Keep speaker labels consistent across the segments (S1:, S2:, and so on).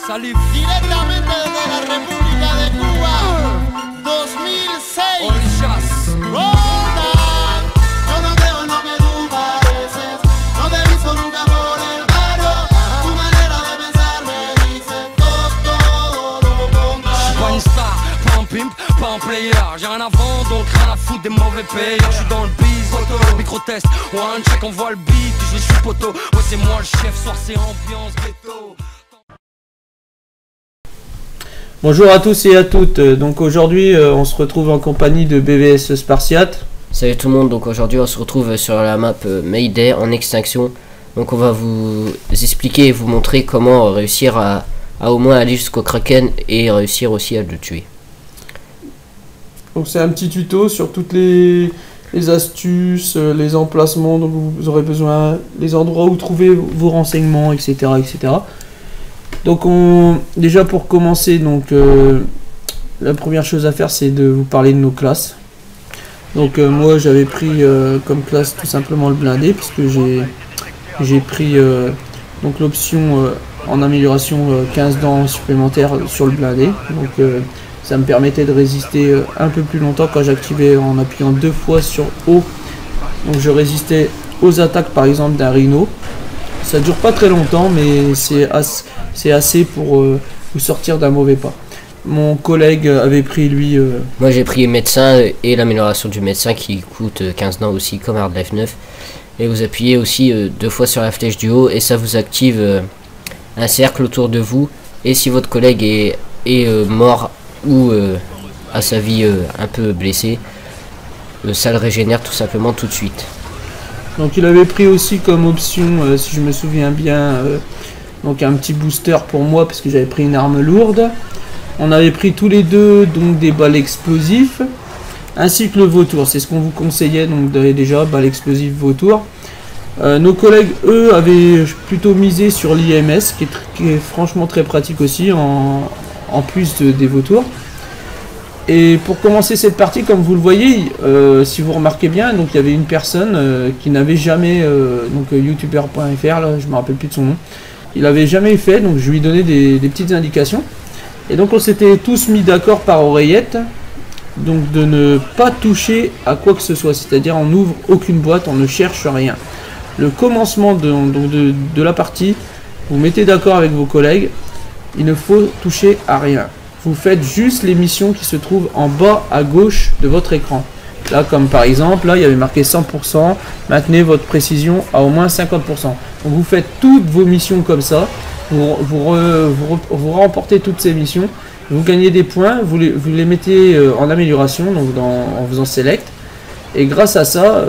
S1: Salif.
S2: Directamente desde la República de Cuba, 2006.
S1: Orchas.
S2: Rodan. Yo no creo en lo que tú pareces, no te he visto nunca por el barrio. Tu manera de pensar me dice todo lo contrario.
S1: Pas une star, pas un pimp, pas un player. J'ai rien à vendre, donc rien à foutre des mauvais payeurs. J'suis dans le biz, micro-test, one check, on voit le beat, je suis poteau. Ouais, c'est moi le chef, soir c'est ambiance ghetto.
S3: Bonjour à tous et à toutes, donc aujourd'hui on se retrouve en compagnie de BVS Spartiate.
S4: Salut tout le monde, donc aujourd'hui on se retrouve sur la map Mayday en extinction. Donc on va vous expliquer et vous montrer comment réussir à au moins aller jusqu'au Kraken et réussir aussi à le tuer.
S3: Donc c'est un petit tuto sur toutes les astuces, les emplacements dont vous aurez besoin, les endroits où trouver vos renseignements, etc. etc. Donc déjà pour commencer, donc la première chose à faire c'est de vous parler de nos classes. Donc moi j'avais pris comme classe tout simplement le blindé, puisque j'ai pris donc l'option en amélioration 15 dents supplémentaires sur le blindé. Donc ça me permettait de résister un peu plus longtemps quand j'activais en appuyant 2 fois sur O. Donc je résistais aux attaques par exemple d'un rhino. Ça dure pas très longtemps, mais c'est assez pour vous sortir d'un mauvais pas. Mon collègue avait pris lui...
S4: Moi j'ai pris médecin et l'amélioration du médecin qui coûte 15 dents aussi comme Hard Life 9. Et vous appuyez aussi 2 fois sur la flèche du haut et ça vous active un cercle autour de vous. Et si votre collègue est mort ou à sa vie un peu blessé, ça le régénère tout simplement tout de suite.
S3: Donc il avait pris aussi comme option, si je me souviens bien, donc un petit booster pour moi parce que j'avais pris une arme lourde. On avait pris tous les deux donc des balles explosives ainsi que le vautour. C'est ce qu'on vous conseillait, donc déjà balles explosives vautour. Nos collègues eux avaient plutôt misé sur l'IMS qui est franchement très pratique aussi en plus des vautours. Et pour commencer cette partie, comme vous le voyez, si vous remarquez bien, donc il y avait une personne qui n'avait jamais, donc youtuber.fr, là je me rappelle plus de son nom, il avait jamais fait, donc je lui donnais des petites indications. Et donc on s'était tous mis d'accord par oreillette, donc de ne pas toucher à quoi que ce soit, c'est-à-dire on n'ouvre aucune boîte, on ne cherche rien. Le commencement de la partie, vous mettez d'accord avec vos collègues, il ne faut toucher à rien. Vous faites juste les missions qui se trouvent en bas à gauche de votre écran. Là, comme par exemple, là, il y avait marqué 100%, maintenez votre précision à au moins 50%. Donc vous faites toutes vos missions comme ça, vous remportez toutes ces missions, vous gagnez des points, vous les mettez en amélioration, donc en faisant select. Et grâce à ça,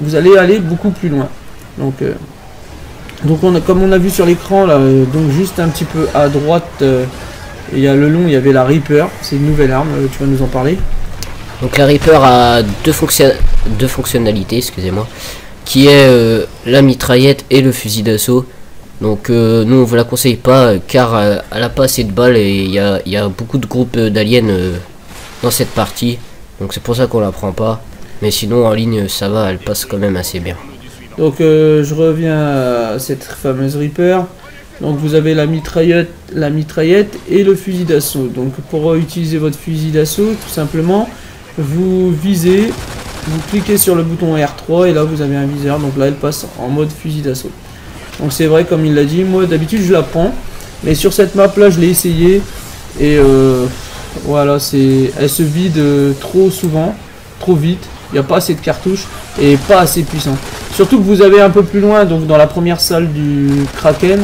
S3: vous allez aller beaucoup plus loin. Donc comme on a vu sur l'écran, là, donc juste un petit peu à droite, il y a le long, il y avait la Reaper, c'est une nouvelle arme, tu vas nous en parler.
S4: Donc la Reaper a deux fonctionnalités, excusez-moi, qui est la mitraillette et le fusil d'assaut. Donc nous on vous la conseille pas car elle a pas assez de balles et il y a beaucoup de groupes d'aliens dans cette partie. Donc c'est pour ça qu'on la prend pas. Mais sinon en ligne ça va, elle passe quand même assez bien.
S3: Donc je reviens à cette fameuse Reaper. Donc vous avez la mitraillette et le fusil d'assaut. Donc pour utiliser votre fusil d'assaut, tout simplement, vous visez, vous cliquez sur le bouton R3 et là vous avez un viseur. Donc là elle passe en mode fusil d'assaut. Donc c'est vrai, comme il l'a dit, moi d'habitude je la prends, mais sur cette map là je l'ai essayé et voilà, elle se vide trop souvent, trop vite. Il n'y a pas assez de cartouches et pas assez puissant. Surtout que vous avez un peu plus loin, donc dans la première salle du Kraken,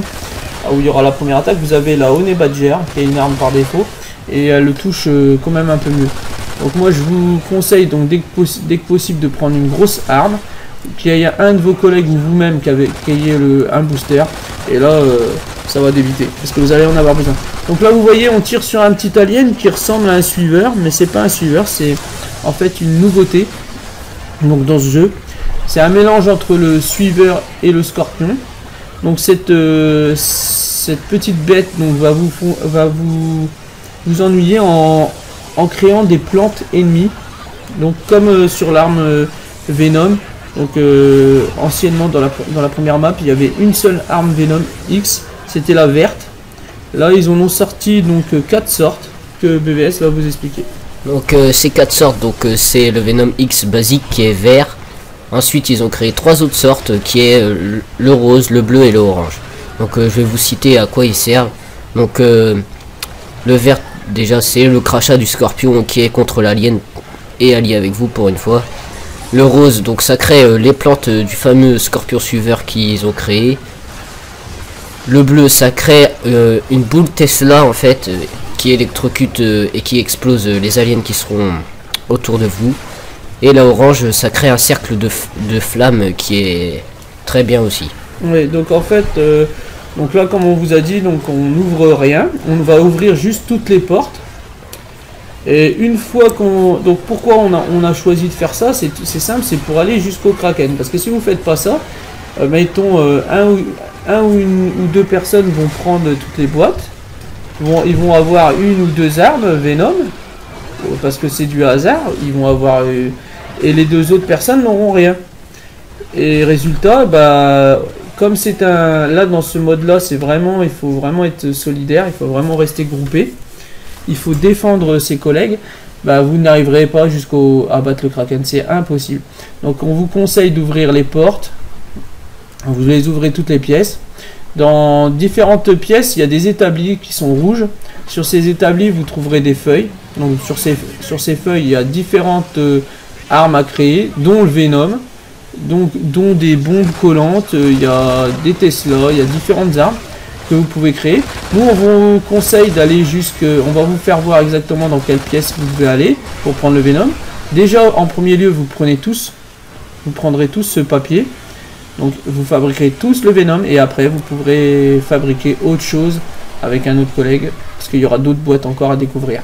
S3: où il y aura la première attaque, vous avez la Honey Badger, qui est une arme par défaut, et elle le touche quand même un peu mieux. Donc moi je vous conseille donc dès que possible de prendre une grosse arme, qu'il y ait un de vos collègues ou vous-même qui ayez un booster, et là ça va d'éviter, parce que vous allez en avoir besoin. Donc là vous voyez, on tire sur un petit alien qui ressemble à un suiveur, mais c'est pas un suiveur, c'est en fait une nouveauté. Donc dans ce jeu, c'est un mélange entre le suiveur et le scorpion. Donc cette petite bête donc, va vous ennuyer en créant des plantes ennemies. Donc comme sur l'arme Venom. Donc anciennement dans la première map, il y avait une seule arme Venom X, c'était la verte. Là, ils en ont sorti donc 4 sortes que BBS va vous expliquer.
S4: Donc ces 4 sortes, donc c'est le Venom X basique qui est vert. Ensuite ils ont créé 3 autres sortes qui est le rose, le bleu et le orange. Donc je vais vous citer à quoi ils servent. Donc le vert déjà c'est le crachat du scorpion qui est contre l'alien et allié avec vous pour une fois. Le rose donc ça crée les plantes du fameux scorpion suiveur qu'ils ont créé. Le bleu ça crée une boule Tesla en fait qui électrocute et qui explose les aliens qui seront autour de vous. Et la orange ça crée un cercle de flammes qui est très bien aussi.
S3: Oui, donc en fait, donc là comme on vous a dit, donc on n'ouvre rien, on va ouvrir juste toutes les portes. Et une fois qu'on... Donc pourquoi on a choisi de faire ça, c'est simple, c'est pour aller jusqu'au Kraken. Parce que si vous ne faites pas ça, mettons un ou deux personnes vont prendre toutes les boîtes. Ils vont avoir une ou deux armes Venom. Parce que c'est du hasard. Ils vont avoir... et les deux autres personnes n'auront rien. Et résultat, comme c'est un... Là dans ce mode là, c'est vraiment... Il faut vraiment être solidaire, il faut vraiment rester groupé. Il faut défendre ses collègues, vous n'arriverez pas à battre le Kraken, c'est impossible. Donc on vous conseille d'ouvrir les portes, vous les ouvrez toutes les pièces. Dans différentes pièces, il y a des établis qui sont rouges. Sur ces établis, vous trouverez des feuilles. Donc sur ces feuilles, il y a différentes armes à créer, dont le Venom, dont des bombes collantes, il y a des Tesla, il y a différentes armes que vous pouvez créer. Nous on vous conseille d'aller on va vous faire voir exactement dans quelle pièce vous devez aller pour prendre le Venom. Déjà en premier lieu vous prendrez tous ce papier, donc vous fabriquerez tous le Venom et après vous pourrez fabriquer autre chose avec un autre collègue parce qu'il y aura d'autres boîtes encore à découvrir.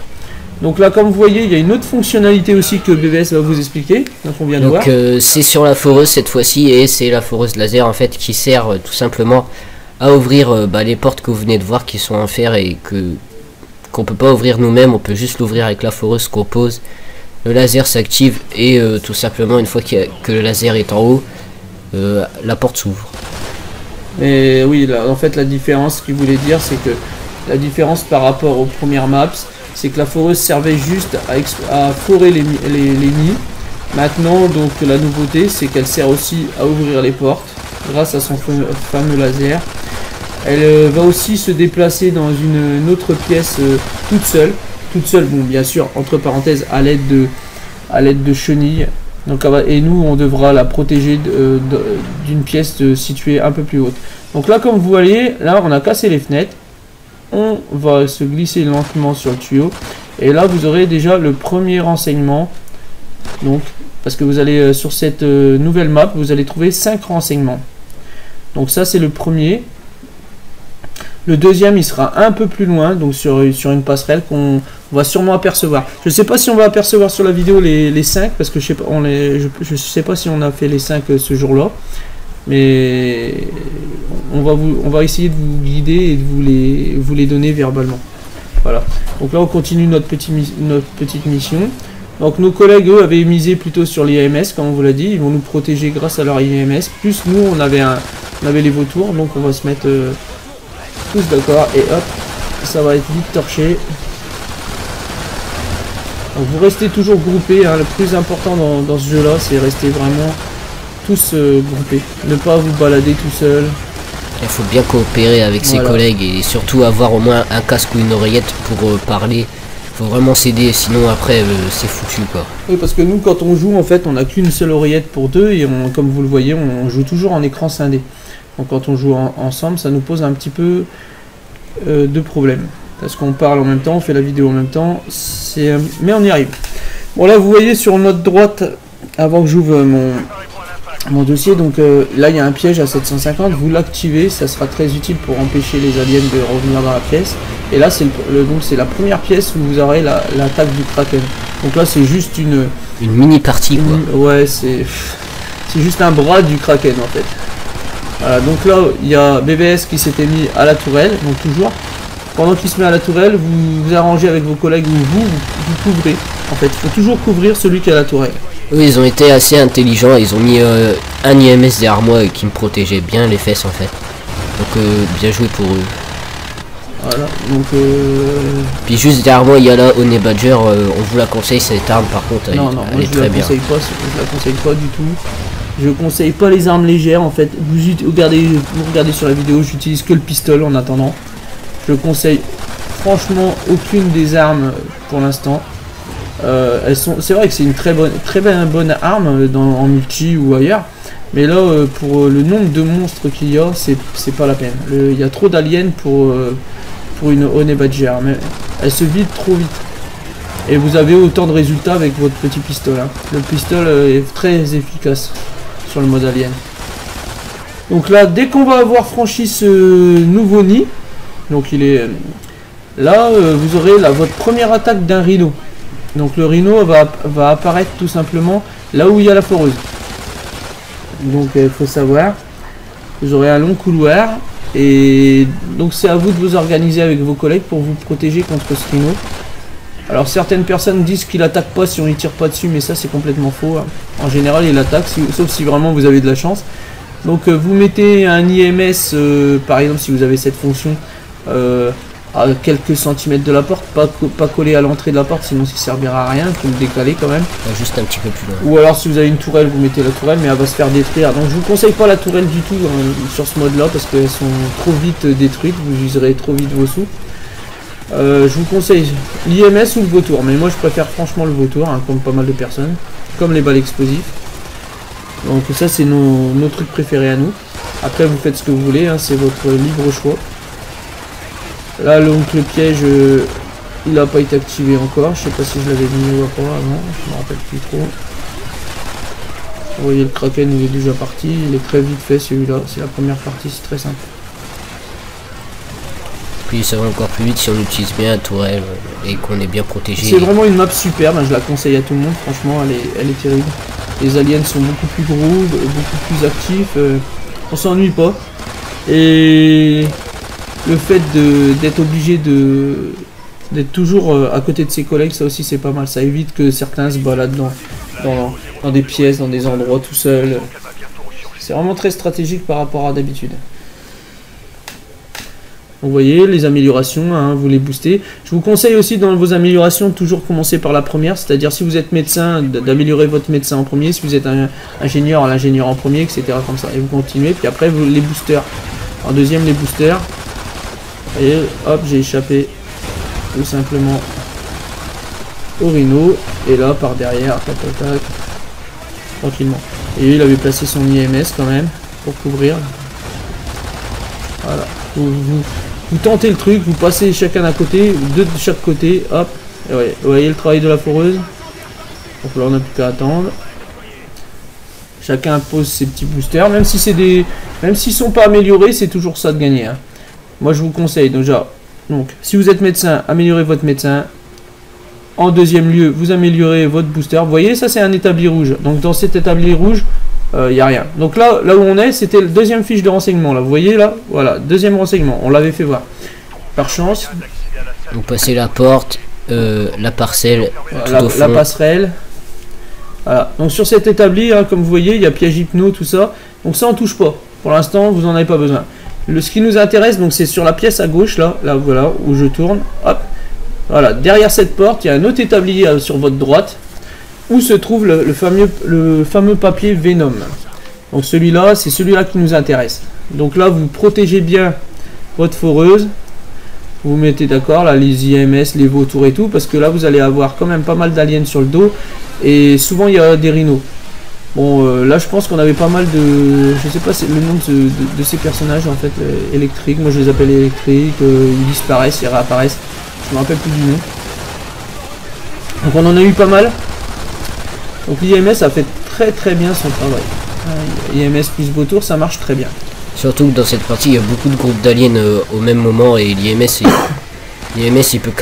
S3: Donc là comme vous voyez il y a une autre fonctionnalité aussi que BBS va vous expliquer, donc on vient de voir.
S4: C'est sur la foreuse cette fois-ci et c'est la foreuse laser en fait qui sert tout simplement à ouvrir les portes que vous venez de voir qui sont en fer et qu'on peut pas ouvrir nous-mêmes, on peut juste l'ouvrir avec la foreuse qu'on pose. Le laser s'active et tout simplement une fois que le laser est en haut, la porte s'ouvre.
S3: Mais oui, là, en fait la différence qu'il voulait dire c'est que la différence par rapport aux premières maps, c'est que la foreuse servait juste à forer les nids. Maintenant donc la nouveauté c'est qu'elle sert aussi à ouvrir les portes grâce à son fameux laser. Elle va aussi se déplacer dans une autre pièce toute seule, bon bien sûr entre parenthèses à l'aide de chenilles. Donc et nous on devra la protéger d'une pièce située un peu plus haute. Donc là comme vous voyez, là on a cassé les fenêtres, on va se glisser lentement sur le tuyau et là vous aurez déjà le premier renseignement. Donc parce que vous allez sur cette nouvelle map vous allez trouver 5 renseignements. Donc ça c'est le premier. Le deuxième il sera un peu plus loin, donc sur une passerelle qu'on va sûrement apercevoir. Je ne sais pas si on va apercevoir sur la vidéo les 5 parce que je sais pas si on a fait les 5 ce jour là. Mais on va essayer de vous guider et de vous les donner verbalement. Voilà. Donc là on continue notre petite mission. Donc nos collègues eux avaient misé plutôt sur l'IMS comme on vous l'a dit, ils vont nous protéger grâce à leur IMS. Plus nous on avait les vautours, donc on va se mettre tous d'accord et hop, ça va être vite torché. Donc vous restez toujours groupés, le plus important dans ce jeu là c'est rester vraiment tous groupés, ne pas vous balader tout seul.
S4: Il faut bien coopérer avec ses collègues et surtout avoir au moins un casque ou une oreillette pour parler. Faut vraiment s'aider, sinon après c'est foutu quoi.
S3: Oui parce que nous quand on joue en fait on n'a qu'une seule oreillette pour deux et comme vous le voyez on joue toujours en écran scindé. Donc quand on joue ensemble ça nous pose un petit peu de problème. Parce qu'on parle en même temps, on fait la vidéo en même temps, mais on y arrive. Bon là vous voyez sur notre droite, avant que j'ouvre mon dossier, donc là il y a un piège à 750, vous l'activez, ça sera très utile pour empêcher les aliens de revenir dans la pièce. Et là c'est la première pièce où vous aurez l'attaque du Kraken. Donc là c'est juste une
S4: mini partie quoi.
S3: Ouais c'est juste un bras du Kraken en fait. Voilà, donc là il y a BBS qui s'était mis à la tourelle, donc toujours. Pendant qu'il se met à la tourelle, vous arrangez avec vos collègues ou vous couvrez. En fait, il faut toujours couvrir celui qui est à la tourelle.
S4: Oui, ils ont été assez intelligents, ils ont mis un IMS derrière moi qui me protégeait bien les fesses en fait. Donc bien joué pour eux.
S3: Voilà, donc
S4: Puis juste derrière moi il y a là Honey Badger, on vous la conseille cette arme par contre,
S3: non,
S4: elle
S3: moi
S4: est
S3: je la
S4: très bien.
S3: conseille pas, je la conseille pas du tout. Je conseille pas les armes légères en fait. Vous regardez sur la vidéo, j'utilise que le pistolet en attendant. Je conseille franchement aucune des armes pour l'instant. C'est vrai que c'est une très bonne arme en multi ou ailleurs. Mais là, pour le nombre de monstres qu'il y a, c'est pas la peine. Il y a trop d'aliens pour une Honey Badger. Mais elle se vide trop vite. Et vous avez autant de résultats avec votre petit pistolet. Hein. Le pistolet est très efficace sur le mode alien. Donc là, dès qu'on va avoir franchi ce nouveau nid, donc il est là, vous aurez là votre première attaque d'un rhino. Donc le rhino va apparaître tout simplement là où il y a la foreuse. Donc il faut savoir, vous aurez un long couloir et donc c'est à vous de vous organiser avec vos collègues pour vous protéger contre ce rhino. Alors certaines personnes disent qu'il attaque pas si on ne tire pas dessus, mais ça c'est complètement faux. Hein. En général il attaque, sauf si vraiment vous avez de la chance. Donc vous mettez un IMS, par exemple si vous avez cette fonction, à quelques centimètres de la porte, pas collé à l'entrée de la porte, sinon ça ne servira à rien, il faut le décaler quand même.
S4: Juste un petit peu plus loin.
S3: Ou alors si vous avez une tourelle, vous mettez la tourelle, mais elle va se faire détruire. Donc je vous conseille pas la tourelle du tout sur ce mode là, parce qu'elles sont trop vite détruites, vous userez trop vite vos sous. Je vous conseille l'IMS ou le vautour, mais moi je préfère franchement le vautour, hein, comme pas mal de personnes, comme les balles explosives. Donc ça c'est nos trucs préférés à nous. Après vous faites ce que vous voulez, hein, c'est votre libre choix. Là donc le piège il n'a pas été activé encore, je sais pas si je l'avais mis ou pas avant, je me rappelle plus trop. Vous voyez le kraken il est déjà parti, il est très vite fait celui-là, c'est la première partie, c'est très simple.
S4: Puis ça va encore plus vite si on utilise bien la tourelle et qu'on est bien protégé.
S3: C'est vraiment une map superbe, hein, je la conseille à tout le monde, franchement elle est terrible. Les aliens sont beaucoup plus gros, beaucoup plus actifs, on s'ennuie pas. Et le fait d'être obligé d'être toujours à côté de ses collègues, ça aussi c'est pas mal, ça évite que certains se baladent dans des pièces, dans des endroits tout seuls. C'est vraiment très stratégique par rapport à d'habitude. Vous voyez les améliorations, hein, vous les boostez. Je vous conseille aussi dans vos améliorations de toujours commencer par la première, c'est-à-dire si vous êtes médecin, d'améliorer votre médecin en premier, si vous êtes un ingénieur, l'ingénieur en premier, etc. comme ça. Et vous continuez, puis après vous, les boosters. En deuxième les boosters. Et hop, j'ai échappé tout simplement au rhino. Et là par derrière, tac, tac, tac, tranquillement. Et il avait placé son IMS quand même pour couvrir. Voilà. Vous tentez le truc, vous passez chacun d'un côté, deux de chaque côté, hop, et ouais, vous voyez le travail de la foreuse. Donc là on n'a plus qu'à attendre. Chacun pose ses petits boosters, même si c'est même s'ils sont pas améliorés, c'est toujours ça de gagner. Hein. Moi je vous conseille déjà, donc si vous êtes médecin, améliorez votre médecin. En deuxième lieu, vous améliorez votre booster. Vous voyez, ça c'est un établi rouge. Donc dans cet établi rouge, il n'y a rien. Donc là où on est, c'était le deuxième fiche de renseignement. Là, vous voyez là, voilà, deuxième renseignement. On l'avait fait voir. Par chance.
S4: Vous passez la porte, la parcelle, tout au fond.
S3: La passerelle. Voilà. Donc sur cet établi, hein, comme vous voyez, il y a piège hypno, tout ça. Donc ça on touche pas. Pour l'instant, vous n'en avez pas besoin. Ce qui nous intéresse, donc c'est sur la pièce à gauche, là voilà, où je tourne. Hop. Voilà. Derrière cette porte, il y a un autre établi sur votre droite. Où se trouve le fameux papier Venom. Donc celui-là, c'est celui-là qui nous intéresse. Donc là, vous protégez bien votre foreuse. Vous mettez d'accord, là, les IMS, les vautours et tout, parce que là, vous allez avoir quand même pas mal d'aliens sur le dos. Et souvent, il y a des rhinos. Bon, là, je pense qu'on avait pas mal de... Je sais pas le nom de ces personnages, en fait, électriques. Moi, je les appelle électriques. Ils disparaissent, ils réapparaissent. Je me rappelle plus du nom. Donc, on en a eu pas mal. Donc l'IMS a fait très bien son travail. IMS plus vautour, ça marche très bien.
S4: Surtout que dans cette partie, il y a beaucoup de groupes d'aliens au même moment et l'IMS il peut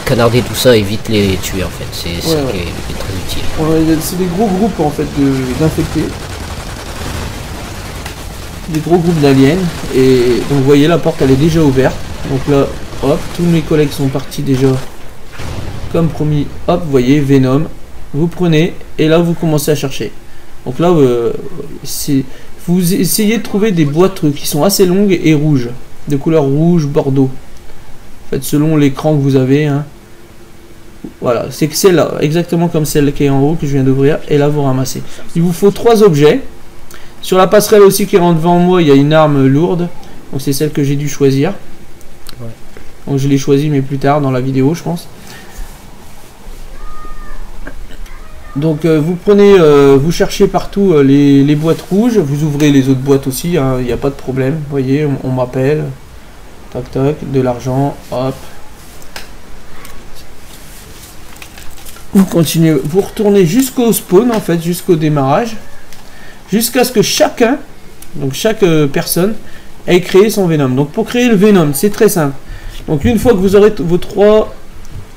S4: canarder tout ça et vite les tuer en fait. C'est ça qui est très utile.
S3: C'est des gros groupes en fait d'infectés. Des gros groupes d'aliens. Et donc vous voyez la porte elle est déjà ouverte. Donc là, hop, tous mes collègues sont partis déjà. Comme promis, hop, vous voyez, Venom. Vous prenez et là vous commencez à chercher. Donc là vous essayez de trouver des boîtes qui sont assez longues et rouges, de couleur rouge bordeaux. fait, selon l'écran que vous avez. Hein. Voilà, c'est que celle-là, exactement comme celle qui est en haut que je viens d'ouvrir. Et là, vous ramassez. Il vous faut 3 objets. Sur la passerelle aussi qui rentre devant moi, il y a une arme lourde. Donc c'est celle que j'ai dû choisir.
S4: Ouais.
S3: Donc je l'ai choisie, mais plus tard dans la vidéo, je pense. Donc vous prenez, vous cherchez partout les boîtes rouges. Vous ouvrez les autres boîtes aussi, hein, il n'y a pas de problème. Vous voyez, on m'appelle. Tac tac, de l'argent, hop. Vous continuez, vous retournez jusqu'au spawn en fait, jusqu'au démarrage, jusqu'à ce que chacun, donc chaque personne, ait créé son Venom. Donc pour créer le Venom, c'est très simple. Donc une fois que vous aurez vos 3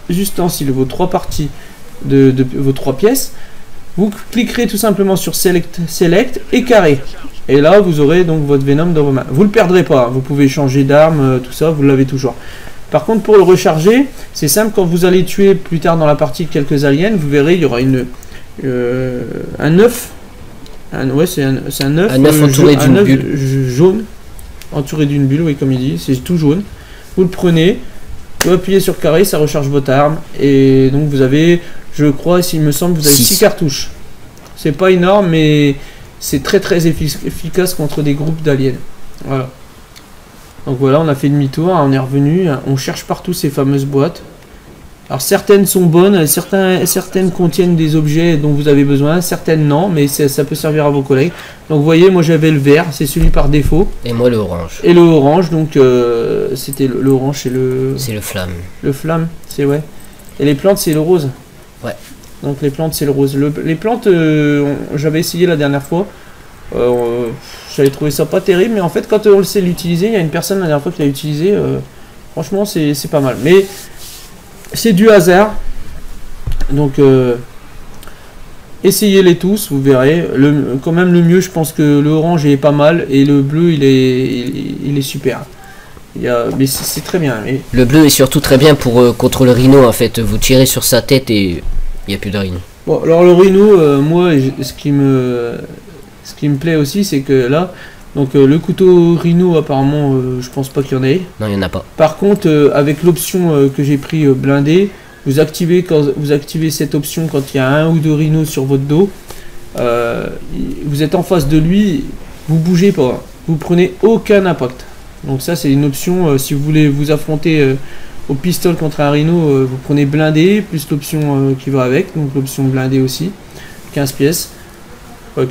S3: ustensiles, vos 3 parties de vos 3 pièces, vous cliquerez tout simplement sur Select et Carré. Et là vous aurez donc votre Venom dans vos mains. Vous ne le perdrez pas, vous pouvez changer d'arme, tout ça, vous l'avez toujours. Par contre, pour le recharger, c'est simple, quand vous allez tuer plus tard dans la partie quelques aliens, vous verrez, il y aura un œuf. Ouais, c'est un œuf.
S4: Un œuf entouré d'une bulle.
S3: Jaune. Entouré d'une bulle, oui, comme il dit, c'est tout jaune. Vous le prenez, vous appuyez sur carré, ça recharge votre arme. Et donc vous avez, je crois, s'il me semble, vous avez 6 cartouches. C'est pas énorme, mais c'est très très efficace contre des groupes d'aliens. Voilà. Donc voilà, on a fait demi-tour, on est revenu, on cherche partout ces fameuses boîtes. Alors certaines sont bonnes, certaines contiennent des objets dont vous avez besoin, certaines non, mais ça peut servir à vos collègues. Donc vous voyez, moi j'avais le vert, c'est celui par défaut.
S4: Et moi le orange.
S3: Et le orange, donc c'était le orange, c'est le...
S4: C'est le flamme.
S3: Le flamme, c'est ouais. Et les plantes, c'est le rose.
S4: Ouais.
S3: Donc les plantes, c'est le rose. Les plantes, j'avais essayé la dernière fois. J'avais trouvé ça pas terrible, mais en fait quand on le sait l'utiliser, il y a une personne la dernière fois qui l'a utilisé, franchement c'est pas mal, mais c'est du hasard, donc essayez-les tous, vous verrez. Quand même le mieux, je pense que le orange est pas mal et le bleu il est super. Mais c'est très bien. Mais...
S4: Le bleu est surtout très bien pour contre le rhino en fait, vous tirez sur sa tête et il n'y a plus de rhino.
S3: Bon alors le rhino, moi ce qui me plaît aussi, c'est que là, donc le couteau rhino, apparemment, je pense pas qu'il y en ait.
S4: Non, il n'y en a pas.
S3: Par contre, avec l'option que j'ai pris blindé, vous activez cette option quand il y a 1 ou 2 rhinos sur votre dos. Vous êtes en face de lui, vous bougez pas, vous prenez aucun impact. Donc ça, c'est une option, si vous voulez vous affronter au pistolet contre un rhino, vous prenez blindé, plus l'option qui va avec, donc l'option blindé aussi, 15 pièces.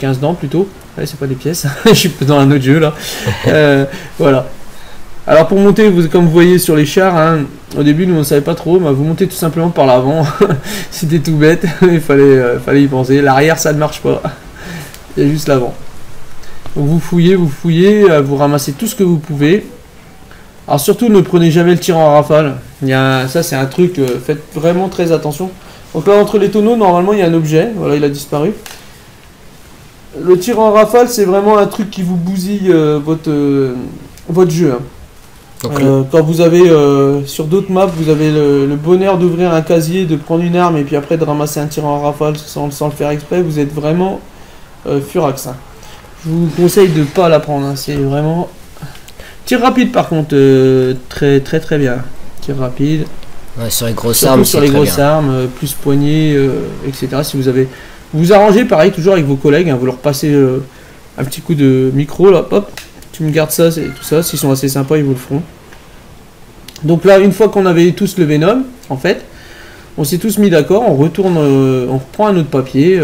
S3: 15 dents plutôt, ouais, c'est pas des pièces, je suis dans un autre jeu là. Voilà. Alors pour monter, comme vous voyez sur les chars, hein, au début nous on ne savait pas trop, mais vous montez tout simplement par l'avant. C'était tout bête, il fallait y penser. L'arrière ça ne marche pas, il y a juste l'avant. Donc vous fouillez, vous ramassez tout ce que vous pouvez. Alors surtout ne prenez jamais le tir en rafale. Ça c'est un truc, faites vraiment très attention. Donc là entre les tonneaux, normalement il y a un objet, voilà, il a disparu. Le tir en rafale, c'est vraiment un truc qui vous bousille votre jeu. Hein. Quand vous avez, sur d'autres maps, vous avez le bonheur d'ouvrir un casier, de prendre une arme et puis après de ramasser un tir en rafale sans le faire exprès, vous êtes vraiment furax. Hein. Je vous conseille de ne pas la prendre, hein. C'est vraiment... Tir rapide par contre, très très très bien. Tir rapide.
S4: Ouais, sur les grosses
S3: surtout
S4: armes,
S3: sur les grosses armes, plus poignée, etc. Si vous avez... Vous arrangez pareil toujours avec vos collègues, hein, vous leur passez un petit coup de micro là, hop, tu me gardes ça, c'est tout ça, s'ils sont assez sympas ils vous le feront. Donc là une fois qu'on avait tous le Venom, en fait, on s'est tous mis d'accord, on retourne, on reprend un autre papier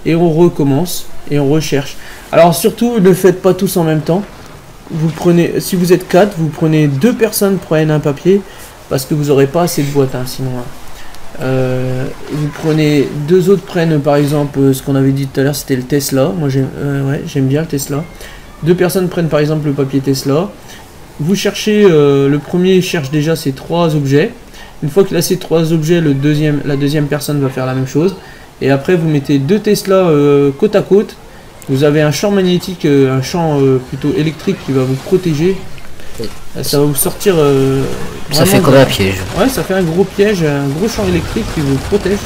S3: et on recommence et on recherche. Alors surtout ne faites pas tous en même temps, vous prenez, si vous êtes 4, vous prenez 2 personnes prennent un papier parce que vous n'aurez pas assez de boîtes hein, sinon. Hein. Vous prenez 2 autres prennent par exemple ce qu'on avait dit tout à l'heure, c'était le Tesla. Moi j'aime bien le Tesla. 2 personnes prennent par exemple le papier Tesla. Vous cherchez, le premier cherche déjà ces 3 objets. Une fois qu'il a ces 3 objets, la deuxième personne va faire la même chose. Et après vous mettez 2 Tesla côte à côte. Vous avez un champ magnétique, un champ plutôt électrique qui va vous protéger. Ça va vous sortir.
S4: Ça fait comme un piège.
S3: Ouais, ça fait un gros piège, un gros champ électrique qui vous protège.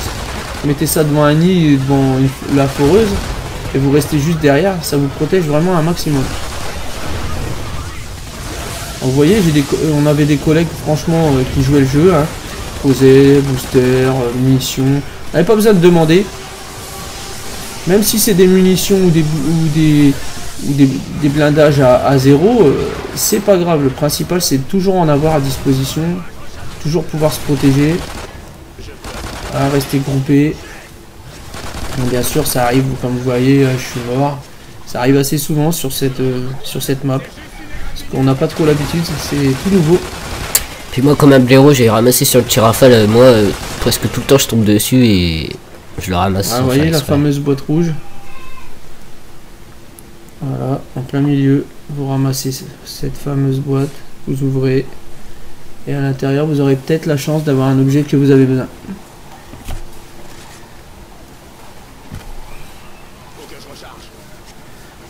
S3: Vous mettez ça devant un nid, devant la foreuse, et vous restez juste derrière. Ça vous protège vraiment un maximum. Donc, vous voyez, on avait des collègues franchement qui jouaient le jeu, hein. Posé, booster, munitions. On n'avait pas besoin de demander. Même si c'est des munitions ou des blindages à 0, c'est pas grave. Le principal, c'est toujours en avoir à disposition. Toujours pouvoir se protéger. À rester groupé. Donc, bien sûr, ça arrive, comme vous voyez, je suis mort. Ça arrive assez souvent sur cette map. Parce qu'on n'a pas trop l'habitude, c'est tout nouveau.
S4: Puis moi, comme un blaireau, j'ai ramassé sur le petit rafale. Moi, presque tout le temps, je tombe dessus et je le ramasse.
S3: Ah, vous voyez la fameuse boîte rouge. Voilà, en plein milieu, vous ramassez cette fameuse boîte, vous ouvrez. Et à l'intérieur, vous aurez peut-être la chance d'avoir un objet que vous avez besoin.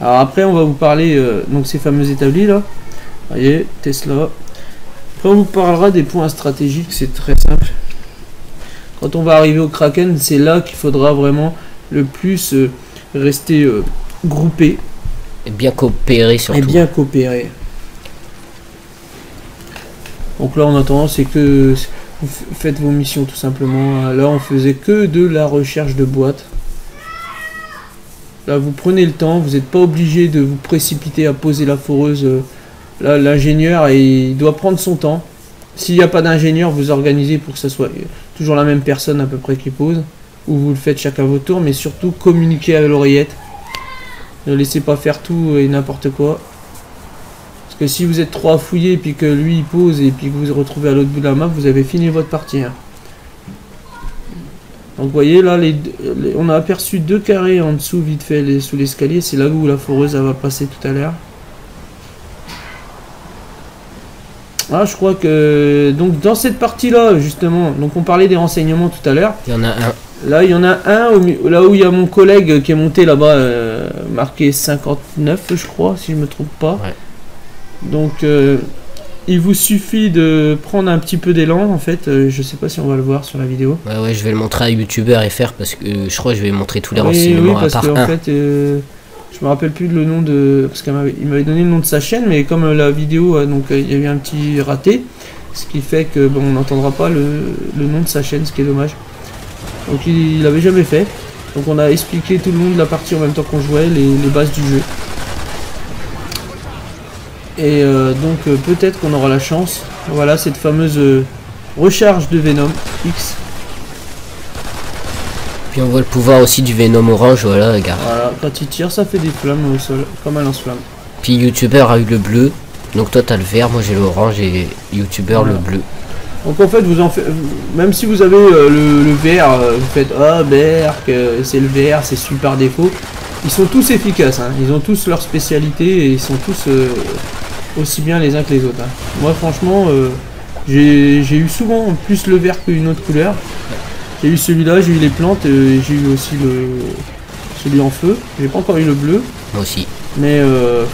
S3: Alors après, on va vous parler donc ces fameux établis là. Vous voyez, Tesla. Après, on vous parlera des points stratégiques, c'est très simple. Quand on va arriver au Kraken, c'est là qu'il faudra vraiment le plus rester groupé.
S4: Et bien coopérer surtout.
S3: Et bien coopérer. Donc là, en attendant, c'est que vous faites vos missions tout simplement. Là, on faisait que de la recherche de boîtes. Là, vous prenez le temps, vous n'êtes pas obligé de vous précipiter à poser la foreuse. Là, l'ingénieur, il doit prendre son temps. S'il n'y a pas d'ingénieur, vous organisez pour que ce soit toujours la même personne à peu près qui pose. Ou vous le faites chacun à votre tour, mais surtout communiquer à l'oreillette. Ne laissez pas faire tout et n'importe quoi. Parce que si vous êtes trop à fouiller, et puis que lui il pose, et puis que vous vous retrouvez à l'autre bout de la map, vous avez fini votre partie. Hein. Donc vous voyez là, on a aperçu 2 carrés en dessous vite fait sous l'escalier. C'est là où la foreuse elle va passer tout à l'heure. Ah, je crois que donc dans cette partie là justement, donc on parlait des renseignements tout à l'heure.
S4: Il y en a un.
S3: Là il y en a un là où il y a mon collègue qui est monté là-bas, marqué 59 je crois si je me trompe pas.
S4: Ouais.
S3: Donc il vous suffit de prendre un petit peu d'élan en fait. Je sais pas si on va le voir sur la vidéo.
S4: Ouais, je vais le montrer à YouTuber FR parce que je crois que je vais montrer tous les
S3: Oui,
S4: renseignements
S3: parce
S4: à part
S3: que,
S4: un.
S3: en fait, je me rappelle plus le nom de... Parce qu'il m'avait donné le nom de sa chaîne, mais comme la vidéo, donc il y a eu un petit raté. Ce qui fait que bon, on n'entendra pas le nom de sa chaîne, ce qui est dommage. Donc il l'avait jamais fait. Donc on a expliqué tout le long de la partie en même temps qu'on jouait, les bases du jeu. Et donc peut-être qu'on aura la chance. Voilà cette fameuse recharge de Venom X.
S4: Puis on voit le pouvoir aussi du Venom orange, voilà, regarde.
S3: Voilà, quand il tire, ça fait des flammes au sol, comme un lance-flamme.
S4: Puis YouTuber a eu le bleu, donc toi t'as le vert, moi j'ai l'orange et YouTuber
S3: Voilà.
S4: le bleu.
S3: Donc en fait, même si vous avez le vert, vous faites ah berk, c'est le vert, c'est super défaut. Ils sont tous efficaces, hein. Ils ont tous leur spécialité et ils sont tous aussi bien les uns que les autres. Hein. Moi franchement, j'ai eu souvent plus le vert qu'une autre couleur. J'ai eu celui-là, j'ai eu les plantes, et j'ai eu aussi celui en feu. J'ai pas encore eu le bleu.
S4: Moi aussi.
S3: Mais